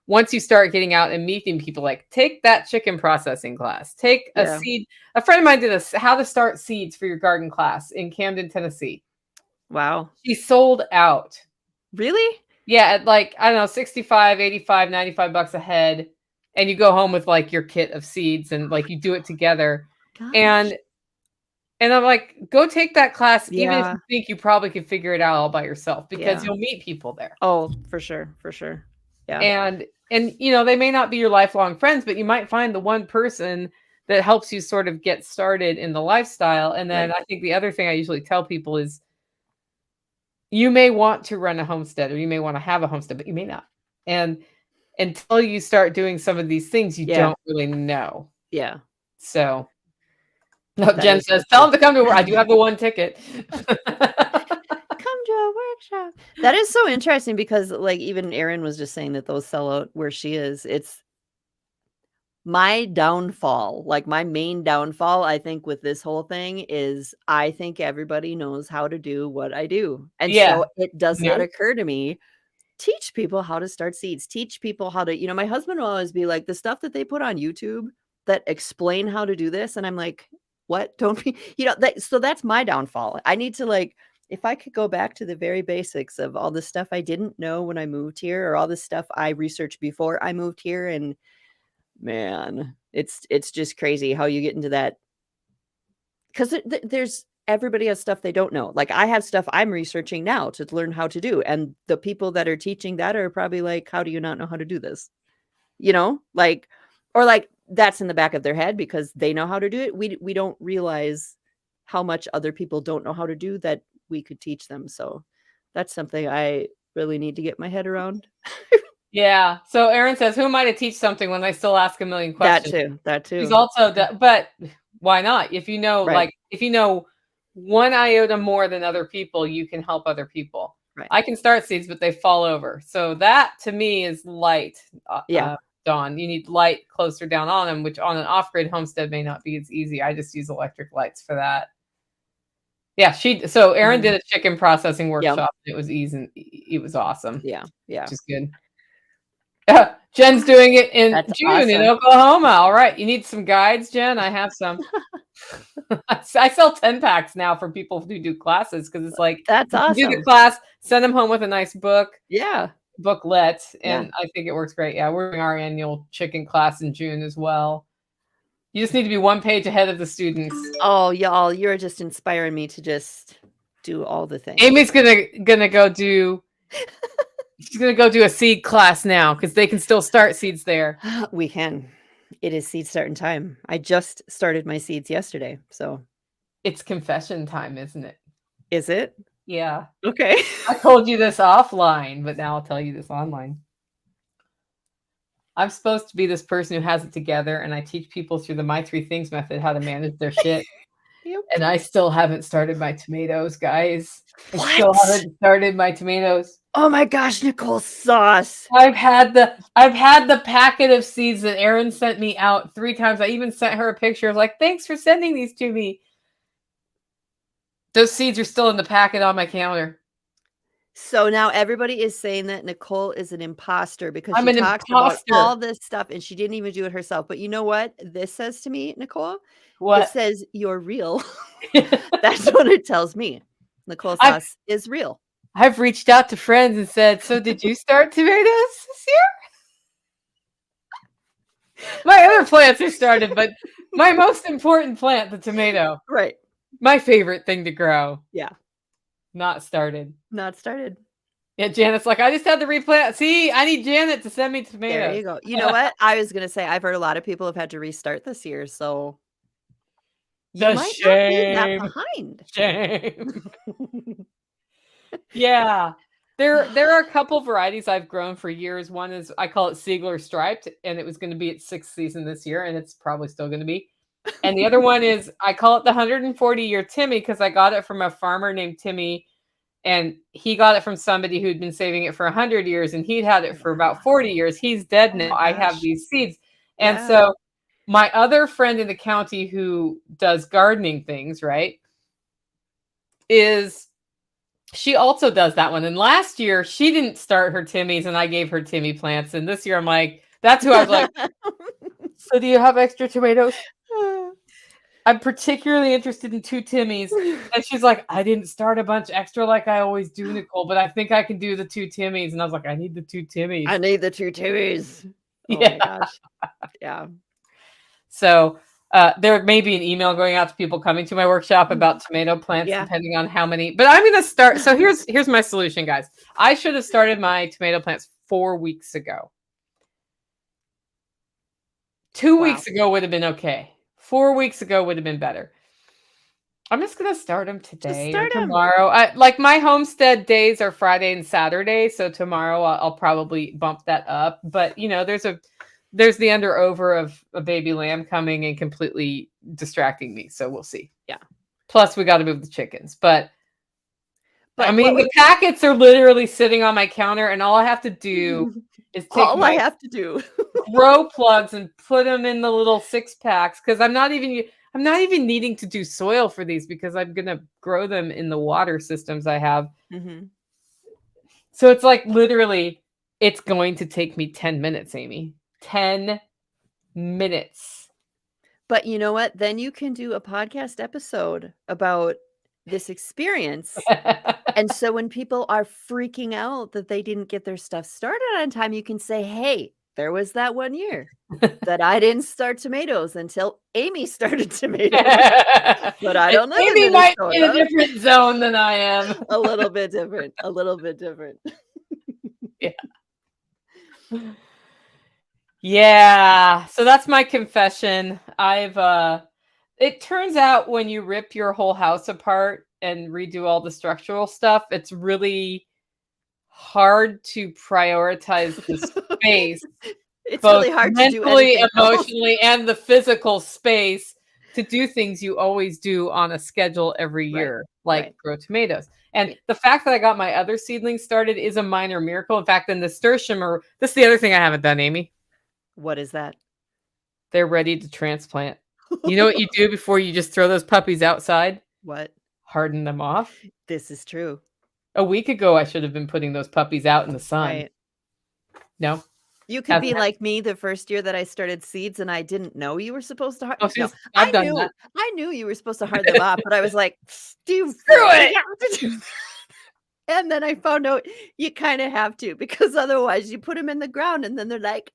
once you start getting out and meeting people, like take that chicken processing class, take a Yeah. seed. A friend of mine did a how to start seeds for your garden class in Camden, Tennessee. Wow. She sold out. Really? Yeah, at like, I don't know, 65, 85, 95 bucks a head. And you go home with like your kit of seeds and like you do it together. Gosh. And I'm like, go take that class, even if Yeah. you think you probably could figure it out all by yourself, because Yeah. you'll meet people there. Oh, for sure. For sure. Yeah. And you know, they may not be your lifelong friends, but you might find the one person that helps you sort of get started in the lifestyle. And then Right. I think the other thing I usually tell people is you may want to run a homestead or you may want to have a homestead, but you may not. And until you start doing some of these things, you Yeah. don't really know. Yeah. So, no, That Jen is so says, tell true. them to come to work. I do have the one ticket. Come to a workshop. That is so interesting because, like, even Erin was just saying that those sell out where she is. It's my downfall, like, my main downfall, I think, with this whole thing is I think everybody knows how to do what I do, and Yeah. so it does not Nope. occur to me, teach people how to start seeds, teach people how to my husband will always be like, "The stuff that they put on YouTube that explain how to do this," and I'm like, "What? Don't be" that so that's my downfall. I need to, like if I could go back to the very basics of all the stuff I didn't know when I moved here or all the stuff I researched before I moved here, and man, it's just crazy how you get into that 'cause there's everybody has stuff they don't know. Like, I have stuff I'm researching now to learn how to do, and the people that are teaching that are probably like, "How do you not know how to do this?" You know? Like or, like, that's in the back of their head because they know how to do it. We don't realize how much other people don't know how to do that we could teach them, so that's something I really need to get my head around. Yeah. So Aaron says, who am I to teach something when I still ask a million That questions? too, that She's too. also, but why not? If you know, Right, like, if you know one iota more than other people, you can help other people. right. I can start seeds, but they fall over. So that to me is light, Yeah. Dawn. You need light closer down on them, which on an off-grid homestead may not be as easy. I just use electric lights for that. Yeah, so Erin Mhm. did a chicken processing Yep. workshop. It was easy. It was awesome, Yeah, which yeah. is good. Jen's doing it in That's June in awesome. Oklahoma. All right. You need some guides, Jen? I have some. I sell 10 packs now for people who do classes because it's like That's you can do the awesome. class, send them home with a nice Yeah, booklet, yeah. and I think it works great. Yeah, we're doing our annual chicken class in June as well. You just need to be one page ahead of the students. Oh, y'all, you're just inspiring me to just do all the things. Amy's gonna go do she's gonna go do a seed class now because they can still start seeds there. We can. It is seed starting time. I just started my seeds yesterday, so It's confession time, isn't it? is it? Yeah. Okay. I told you this offline, but now I'll tell you this online. I'm supposed to be this person who has it together, and I teach people through the My Three Things method how to manage their shit. Yep. And I still haven't started my tomatoes, guys. I still What? haven't started my tomatoes. Oh my gosh, Nicole Sauce. I've had the packet of seeds that Erin sent me out 3 times. I even sent her a picture of like, thanks for sending these to me. Those seeds are still in the packet on my counter. So now everybody is saying that Nicole is an imposter because I'm she an talks about imposter. all this stuff and she didn't even do it herself. But you know what this says to me, Nicole? It What? says you're real. That's what it tells me. Nicole I've Sauce is real. I've reached out to friends and said, "So did you start tomatoes this year?" My other plants are started, but my most important plant, the tomato, Right. my favorite thing to grow, Yeah. not started. Not started. Yeah, Janet's like, I just had to replant. See, I need Janet to send me There tomatoes. you go. You know what? I was gonna say I've heard a lot of people have had to restart this year, so you The might not be that shame. behind. Shame. Yeah. There are a couple varieties I've grown for years. One is I call it Siegler striped, and it was going to be its 6th season this year, and it's probably still going to be. And the other one is I call it the 140-year Timmy because I got it from a farmer named Timmy, and he got it from somebody who'd been saving it for 100 years, and he'd had it for about 40 years. He's dead Oh now. my I have gosh. these seeds. And Yeah. so my other friend in the county who does gardening things, right, is She also does that one. And last year she didn't start her Timmy's and I gave her Timmy plants. And this year I'm like, that's who I was like, so do you have extra tomatoes? I'm particularly interested in 2 Timmys. And she's like, I didn't start a bunch extra like I always do, Nicole, but I think I can do the 2 Timmys. And I was like, I need the 2 Timmys. I need the 2 Timmys. Oh Yeah. my gosh. Yeah. So there may be an email going out to people coming to my workshop about tomato plants, Yeah. depending on how many. But I'm going to start. So here's my solution, guys. I should have started my tomato plants 4 weeks ago. 2 weeks ago would have been okay. 4 weeks ago would have been better. I'm just going to start them today or tomorrow. Like my homestead days are Friday and Saturday. So tomorrow I'll probably bump that up. But, you know, there's the under over of a baby lamb coming and completely distracting me. So we'll see. Yeah. Plus we got to move the chickens. But I But mean, the packets are literally sitting on my counter and all I have to do is take all I have to do. grow plugs and put them in the little 6-packs because I'm not even needing to do soil for these because I'm going to grow them in the water systems I have. Mm-hmm. So it's like literally it's going to take me 10 minutes, Amy. 10 minutes. But you know what? Then you can do a podcast episode about this experience. And so when people are freaking out that they didn't get their stuff started on time, you can say, hey, there was that one year that I didn't start tomatoes until Amy started tomatoes. But I don't know. Amy might be in a different zone than I am. A little bit different. A little bit different. Yeah. Yeah. So that's my confession. It turns out when you rip your whole house apart and redo all the structural stuff, it's really hard to prioritize the space. It's both really hard mentally, to do emotionally, and the physical space to do things you always do on a schedule every year, like grow tomatoes. And the fact that I got my other seedlings started is a minor miracle. In fact, in the nasturtium, this is the other thing I haven't done, Amy. What is that? They're ready to transplant. You know what you do before you just throw those puppies outside? What? Harden them off. This is true. A week ago, I should have been putting those puppies out in the sun. Right. No. You could be like me the first year that I started seeds and I didn't know you were supposed to Oh, no, I've done that. I knew you were supposed to hard them off, but I was like, screw it. And then I found out you kind of have to because otherwise you put them in the ground and then they're like,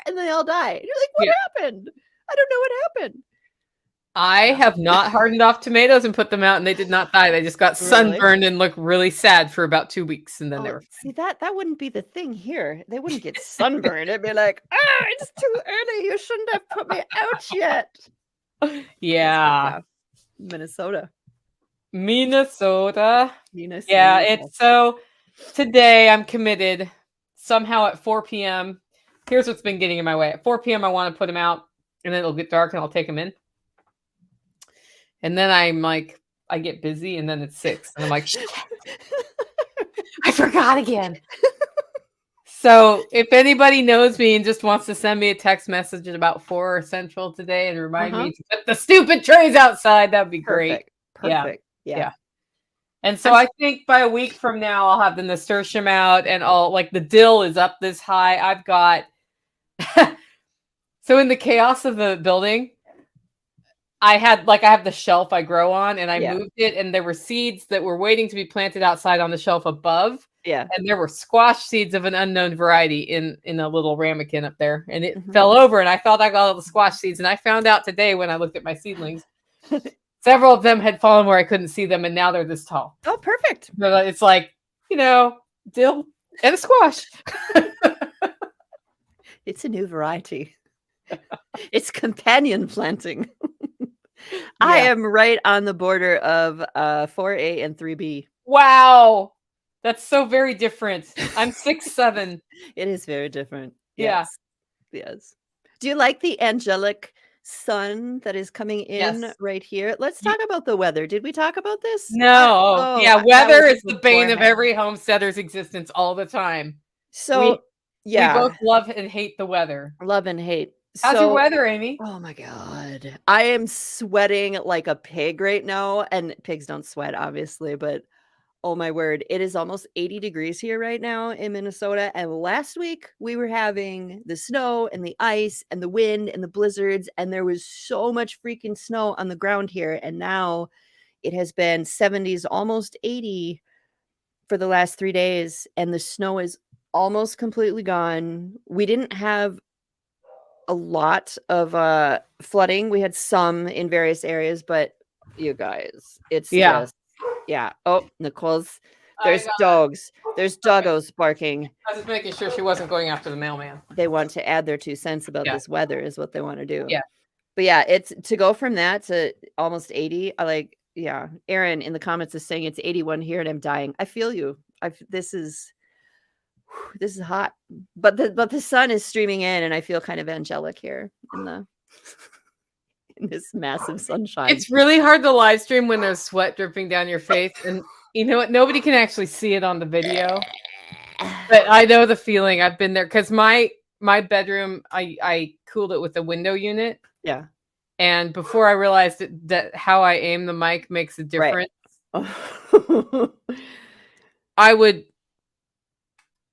and they all die. And you're like, what happened? I don't know what happened. I have not hardened off tomatoes and put them out and they did not die. They just got sunburned and looked really sad for about 2 weeks and then they were fine. See, that wouldn't be the thing here. They wouldn't get sunburned. It'd be like, it's too early. You shouldn't have put me out yet. Yeah. Minnesota. Yeah, it's so today I'm committed somehow at 4 p.m. Here's what's been getting in my way. At 4 p.m. I want to put them out and then it'll get dark and I'll take them in. And then I'm like, I get busy and then it's 6. And I'm like, I forgot again. So if anybody knows me and just wants to send me a text message at about 4 Central today and remind me to put the stupid trays outside, that'd be great. Perfect. Yeah. And so I think by a week from now, I'll have the nasturtium out and all like the dill is up this high. I've got, so in the chaos of the building, I have the shelf I grow on and I moved it and there were seeds that were waiting to be planted outside on the shelf above. Yeah. And there were squash seeds of an unknown variety in a little ramekin up there and it fell over and I thought I got all the squash seeds. And I found out today when I looked at my seedlings, several of them had fallen where I couldn't see them and now they're this tall. Oh, perfect. But it's like, dill and a squash. It's a new variety. It's companion planting. I am right on the border of 4A and 3B. Wow. That's so very different. I'm 6'7". It is very different. Yeah. Yes. Do you like the angelic sun that is coming in right here? Let's talk about the weather. Did we talk about this? No. Weather is the bane of every homesteader's existence all the time. So, we both love and hate the weather. Love and hate. How's your weather, Amy? Oh my God. I am sweating like a pig right now. And pigs don't sweat, obviously, but Oh my word. It is almost 80 degrees here right now in Minnesota. And last week we were having the snow and the ice and the wind and the blizzards. And there was so much freaking snow on the ground here. And now it has been 70s, almost 80 for the last 3 days. And the snow is almost completely gone. We didn't have a lot of flooding. We had some in various areas, but you guys, it's Yeah. just, yeah. Oh, Nicole's, there's dogs. There's doggos barking. I was just making sure she wasn't going after the mailman. They want to add their 2 cents about Yeah. this weather is what they want to do. Yeah. But yeah, it's to go from that to almost 80. I like, yeah. Aaron in the comments is saying it's 81 here and I'm dying. I feel you. This is hot. But the sun is streaming in and I feel kind of angelic here in this massive sunshine. It's really hard to live stream when there's sweat dripping down your face. And you know what? Nobody can actually see it on the video. But I know the feeling. I've been there because my bedroom, I cooled it with a window unit. Yeah. And before I realized that how I aim the mic makes a difference, Right.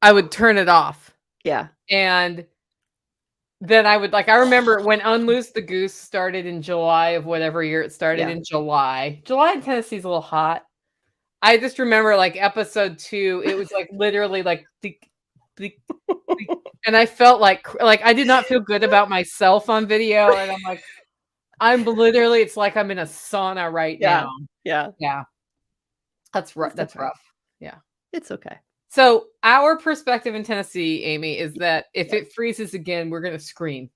I would turn it off. Yeah. And then I would I remember when Unloose the Goose started in July of whatever year it started in July. July in Tennessee is a little hot. I just remember episode 2, it was literally bleak, bleak, bleak. And I felt like I did not feel good about myself on video. And I'm literally, it's like I'm in a sauna right now. Yeah. Yeah. That's rough. That's rough. Yeah. It's okay. So our perspective in Tennessee, Amy, is that if it freezes again, we're going to scream.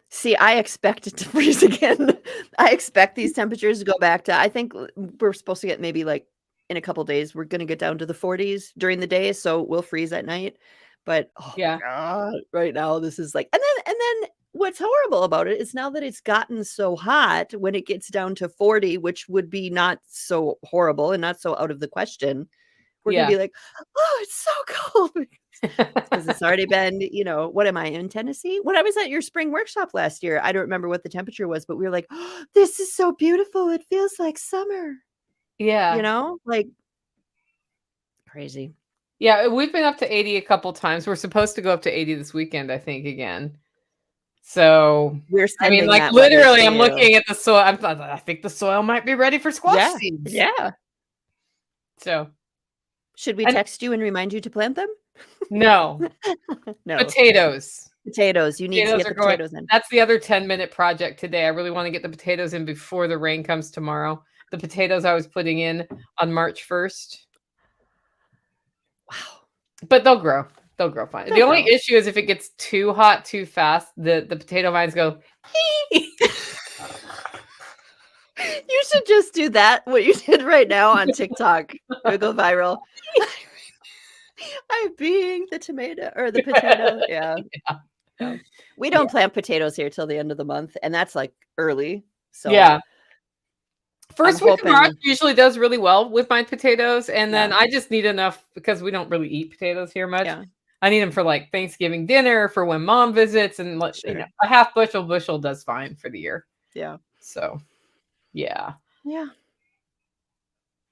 See, I expect it to freeze again. I expect these temperatures to go back to, I think we're supposed to get maybe in a couple days, we're going to get down to the 40s during the day. So we'll freeze at night. But my God, right now, this is and then what's horrible about it is now that it's gotten so hot, when it gets down to 40, which would be not so horrible and not so out of the question, we're going to be like, oh, it's so cold. Because it's already been, what am I in Tennessee? When I was at your spring workshop last year, I don't remember what the temperature was, but we were like, oh, this is so beautiful. It feels like summer. Yeah. Crazy. Yeah, we've been up to 80 a couple times. We're supposed to go up to 80 this weekend, I think, again. So literally, I'm looking at the soil. I think the soil might be ready for squash seeds. Yeah. So, should we text you and remind you to plant them? No. No. Potatoes. You need to get the potatoes in. That's the other 10-minute project today. I really want to get the potatoes in before the rain comes tomorrow. The potatoes I was putting in on March 1st. Wow. But they'll grow. They'll grow fine. The only issue is if it gets too hot too fast, the potato vines go. You should just do that, what you did right now on TikTok. It'll go viral. I'm being the tomato or the potato. Yeah. We don't plant potatoes here till the end of the month, and that's early. So yeah. First week of March usually does really well with my potatoes, and then I just need enough because we don't really eat potatoes here much. Yeah. I need them for Thanksgiving dinner, for when mom visits, and a half bushel does fine for the year. Yeah. So, yeah. Yeah.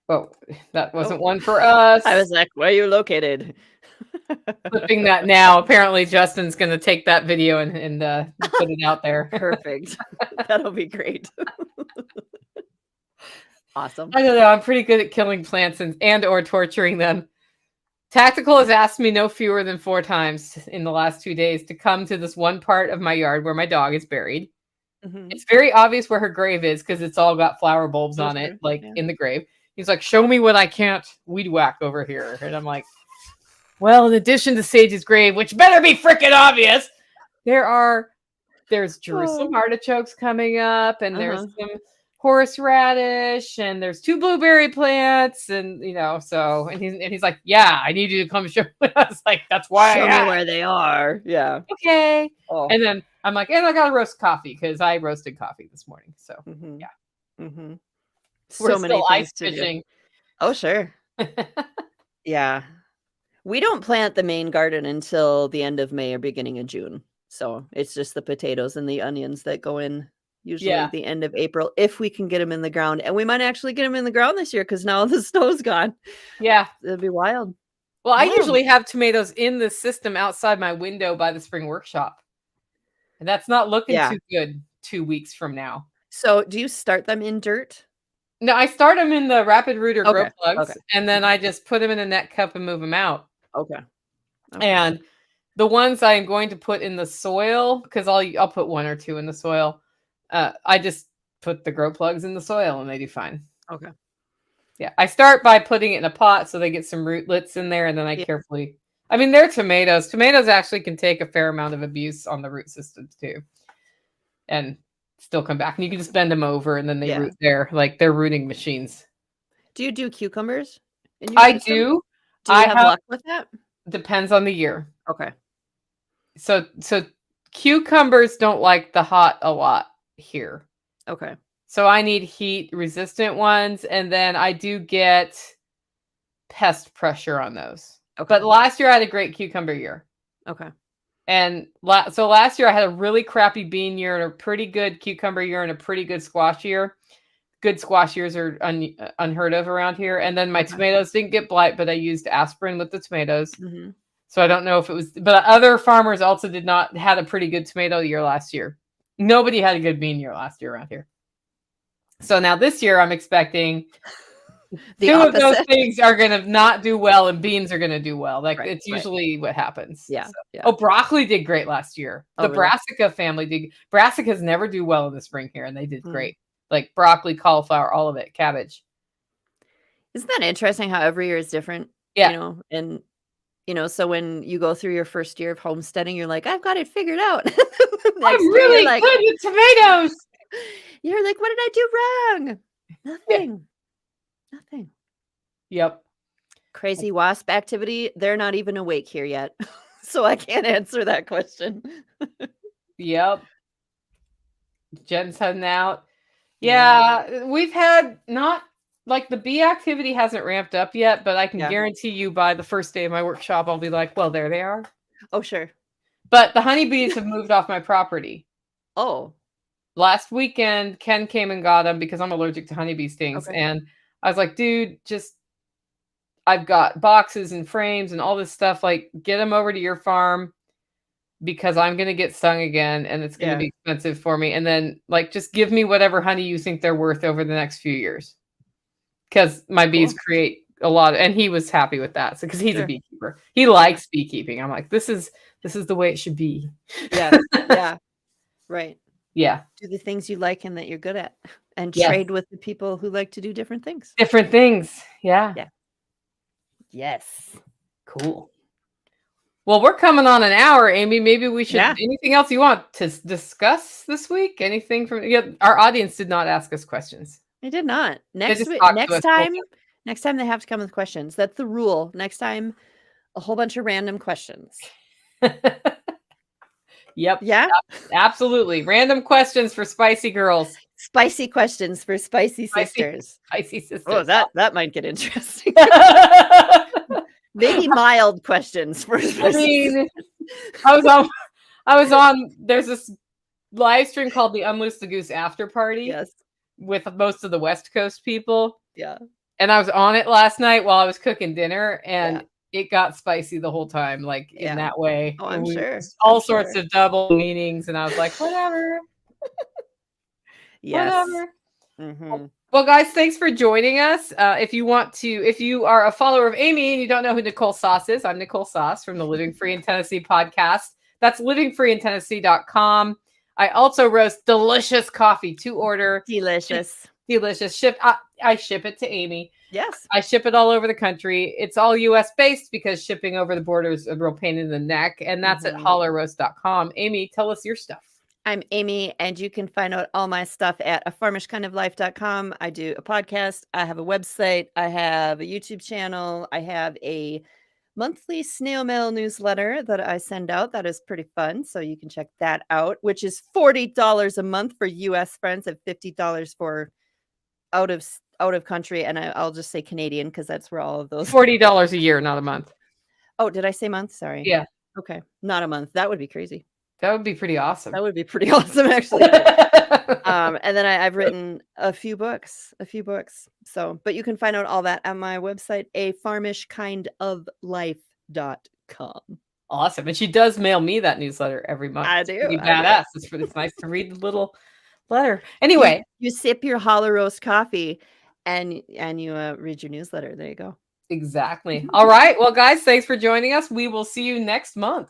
Oh, that wasn't one for us. I was like, where are you located? Flipping that now. Apparently, Justin's going to take that video and put it out there. Perfect. That'll be great. Awesome. I don't know. I'm pretty good at killing plants and or torturing them. Tactical has asked me no fewer than 4 times in the last 2 days to come to this one part of my yard where my dog is buried. Mm-hmm. It's very obvious where her grave is because it's all got flower bulbs on it, in the grave. He's like, show me what I can't weed whack over here. And I'm like, well, in addition to Sage's grave, which better be freaking obvious, there's Jerusalem artichokes coming up, and there's some horseradish, and there's 2 blueberry plants, and he's like, yeah, I need you to come show me. I was like, that's why show me where they are. Yeah. Okay. Oh. And then I'm like, and I got to roast coffee because I roasted coffee this morning. So yeah. Mm-hmm. We're still ice fishing. Oh, sure. Yeah. We don't plant the main garden until the end of May or beginning of June. So it's just the potatoes and the onions that go in usually the end of April, if we can get them in the ground. And we might actually get them in the ground this year because now the snow's gone. Yeah. It'll be wild. Well, I Wow. usually have tomatoes in the system outside my window by the spring workshop. And that's not looking too good 2 weeks from now. So do you start them in dirt? No, I start them in the rapid rooter grow plugs, Okay. and then I just put them in a net cup and move them out. Okay. And the ones I'm going to put in the soil, because I'll put 1 or 2 in the soil. I just put the grow plugs in the soil and they do fine. Okay. Yeah, I start by putting it in a pot so they get some rootlets in there, and then I carefully. I mean, they're tomatoes. Tomatoes actually can take a fair amount of abuse on the root systems too, and still come back. And you can just bend them over, and then they root there, like they're rooting machines. Do you do cucumbers? In your I system? do. Do you have luck with that? Depends on the year. Okay. So cucumbers don't like the hot a lot here. Okay. So I need heat resistant ones, and then I do get pest pressure on those. Okay. But last year I had a great cucumber year. Okay. And so last year I had a really crappy bean year and a pretty good cucumber year and a pretty good squash year. Good squash years are unheard of around here. And then my tomatoes didn't get blight, but I used aspirin with the tomatoes. Mm-hmm. So I don't know if it was, but other farmers also had a pretty good tomato year last year. Nobody had a good bean year last year around here. So now this year I'm expecting two of those things are going to not do well and beans are going to do well. Like it's usually what happens. Yeah. So. Oh, broccoli did great last year. The brassica family did. Brassicas never do well in the spring here, and they did great. Like broccoli, cauliflower, all of it, cabbage. Isn't that interesting how every year is different? Yeah. And so when you go through your first year of homesteading, you're like, I've got it figured out. I'm really good with tomatoes. You're like, what did I do wrong? Nothing. Yeah. Nothing. Yep. Crazy wasp activity. They're not even awake here yet. So I can't answer that question. Yep. Jen's heading out. Yeah. We've had not like the bee activity hasn't ramped up yet, but I can guarantee you by the first day of my workshop, I'll be like, well, there they are. Oh, sure. But the honeybees have moved off my property. Oh. Last weekend, Ken came and got them because I'm allergic to honeybee stings. Okay. And I was like, dude, I've got boxes and frames and all this stuff. Like, get them over to your farm because I'm going to get stung again and it's going to be expensive for me. And then, like, just give me whatever honey you think they're worth over the next few years. Because my bees create a lot. And he was happy with that. So, because he's a beekeeper. He likes beekeeping. I'm like, this is the way it should be. Yeah. Yeah. Right. Yeah. Do the things you like and that you're good at and trade with the people who like to do different things. Different things. Yeah. Yeah. Yes. Cool. Well, we're coming on an hour, Amy. Maybe we should, anything else you want to discuss this week? Anything from, our audience did not ask us questions. They did not. Next time they have to come with questions. That's the rule. Next time, a whole bunch of random questions. Yep. Yeah. Absolutely. Random questions for spicy girls. Spicy questions for spicy sisters. Spicy sisters. Oh, that might get interesting. Maybe mild questions for spicy sisters. I was on there's this live stream called the Unloose the Goose After Party. Yes. With most of the West Coast people. Yeah. And I was on it last night while I was cooking dinner and it got spicy the whole time, like in that way. Oh, I'm sure. All sorts of double meanings. And I was like, whatever. Yes. Whatever. Mm-hmm. Well, guys, thanks for joining us. If you are a follower of Amy and you don't know who Nicole Sauce is, I'm Nicole Sauce from the Living Free in Tennessee podcast. That's livingfreeintennessee.com. I also roast delicious coffee to order. Delicious. I ship it to Amy. Yes. I ship it all over the country. It's all US based because shipping over the border is a real pain in the neck. And that's at hollerroast.com. Amy, tell us your stuff. I'm Amy, and you can find out all my stuff at afarmishkindoflife.com. I do a podcast. I have a website. I have a YouTube channel. I have a monthly snail mail newsletter that I send out. That is pretty fun. So you can check that out, which is $40 a month for US friends and $50 for out of country. And I'll just say Canadian because that's where all of those $40 a year, not a month. Oh, did I say month? Sorry. Yeah. Okay. Not a month. That would be crazy. That would be pretty awesome. That would be pretty awesome, actually. And then I've written a few books. So, but you can find out all that on my website, afarmishkindoflife.com. Awesome. And she does mail me that newsletter every month. I It's do. pretty badass. It's nice to read the little letter. Anyway, you sip your hollow roast coffee and you read your newsletter. There you go. exactly. All right. Well, guys, thanks for joining us. We will see you next month.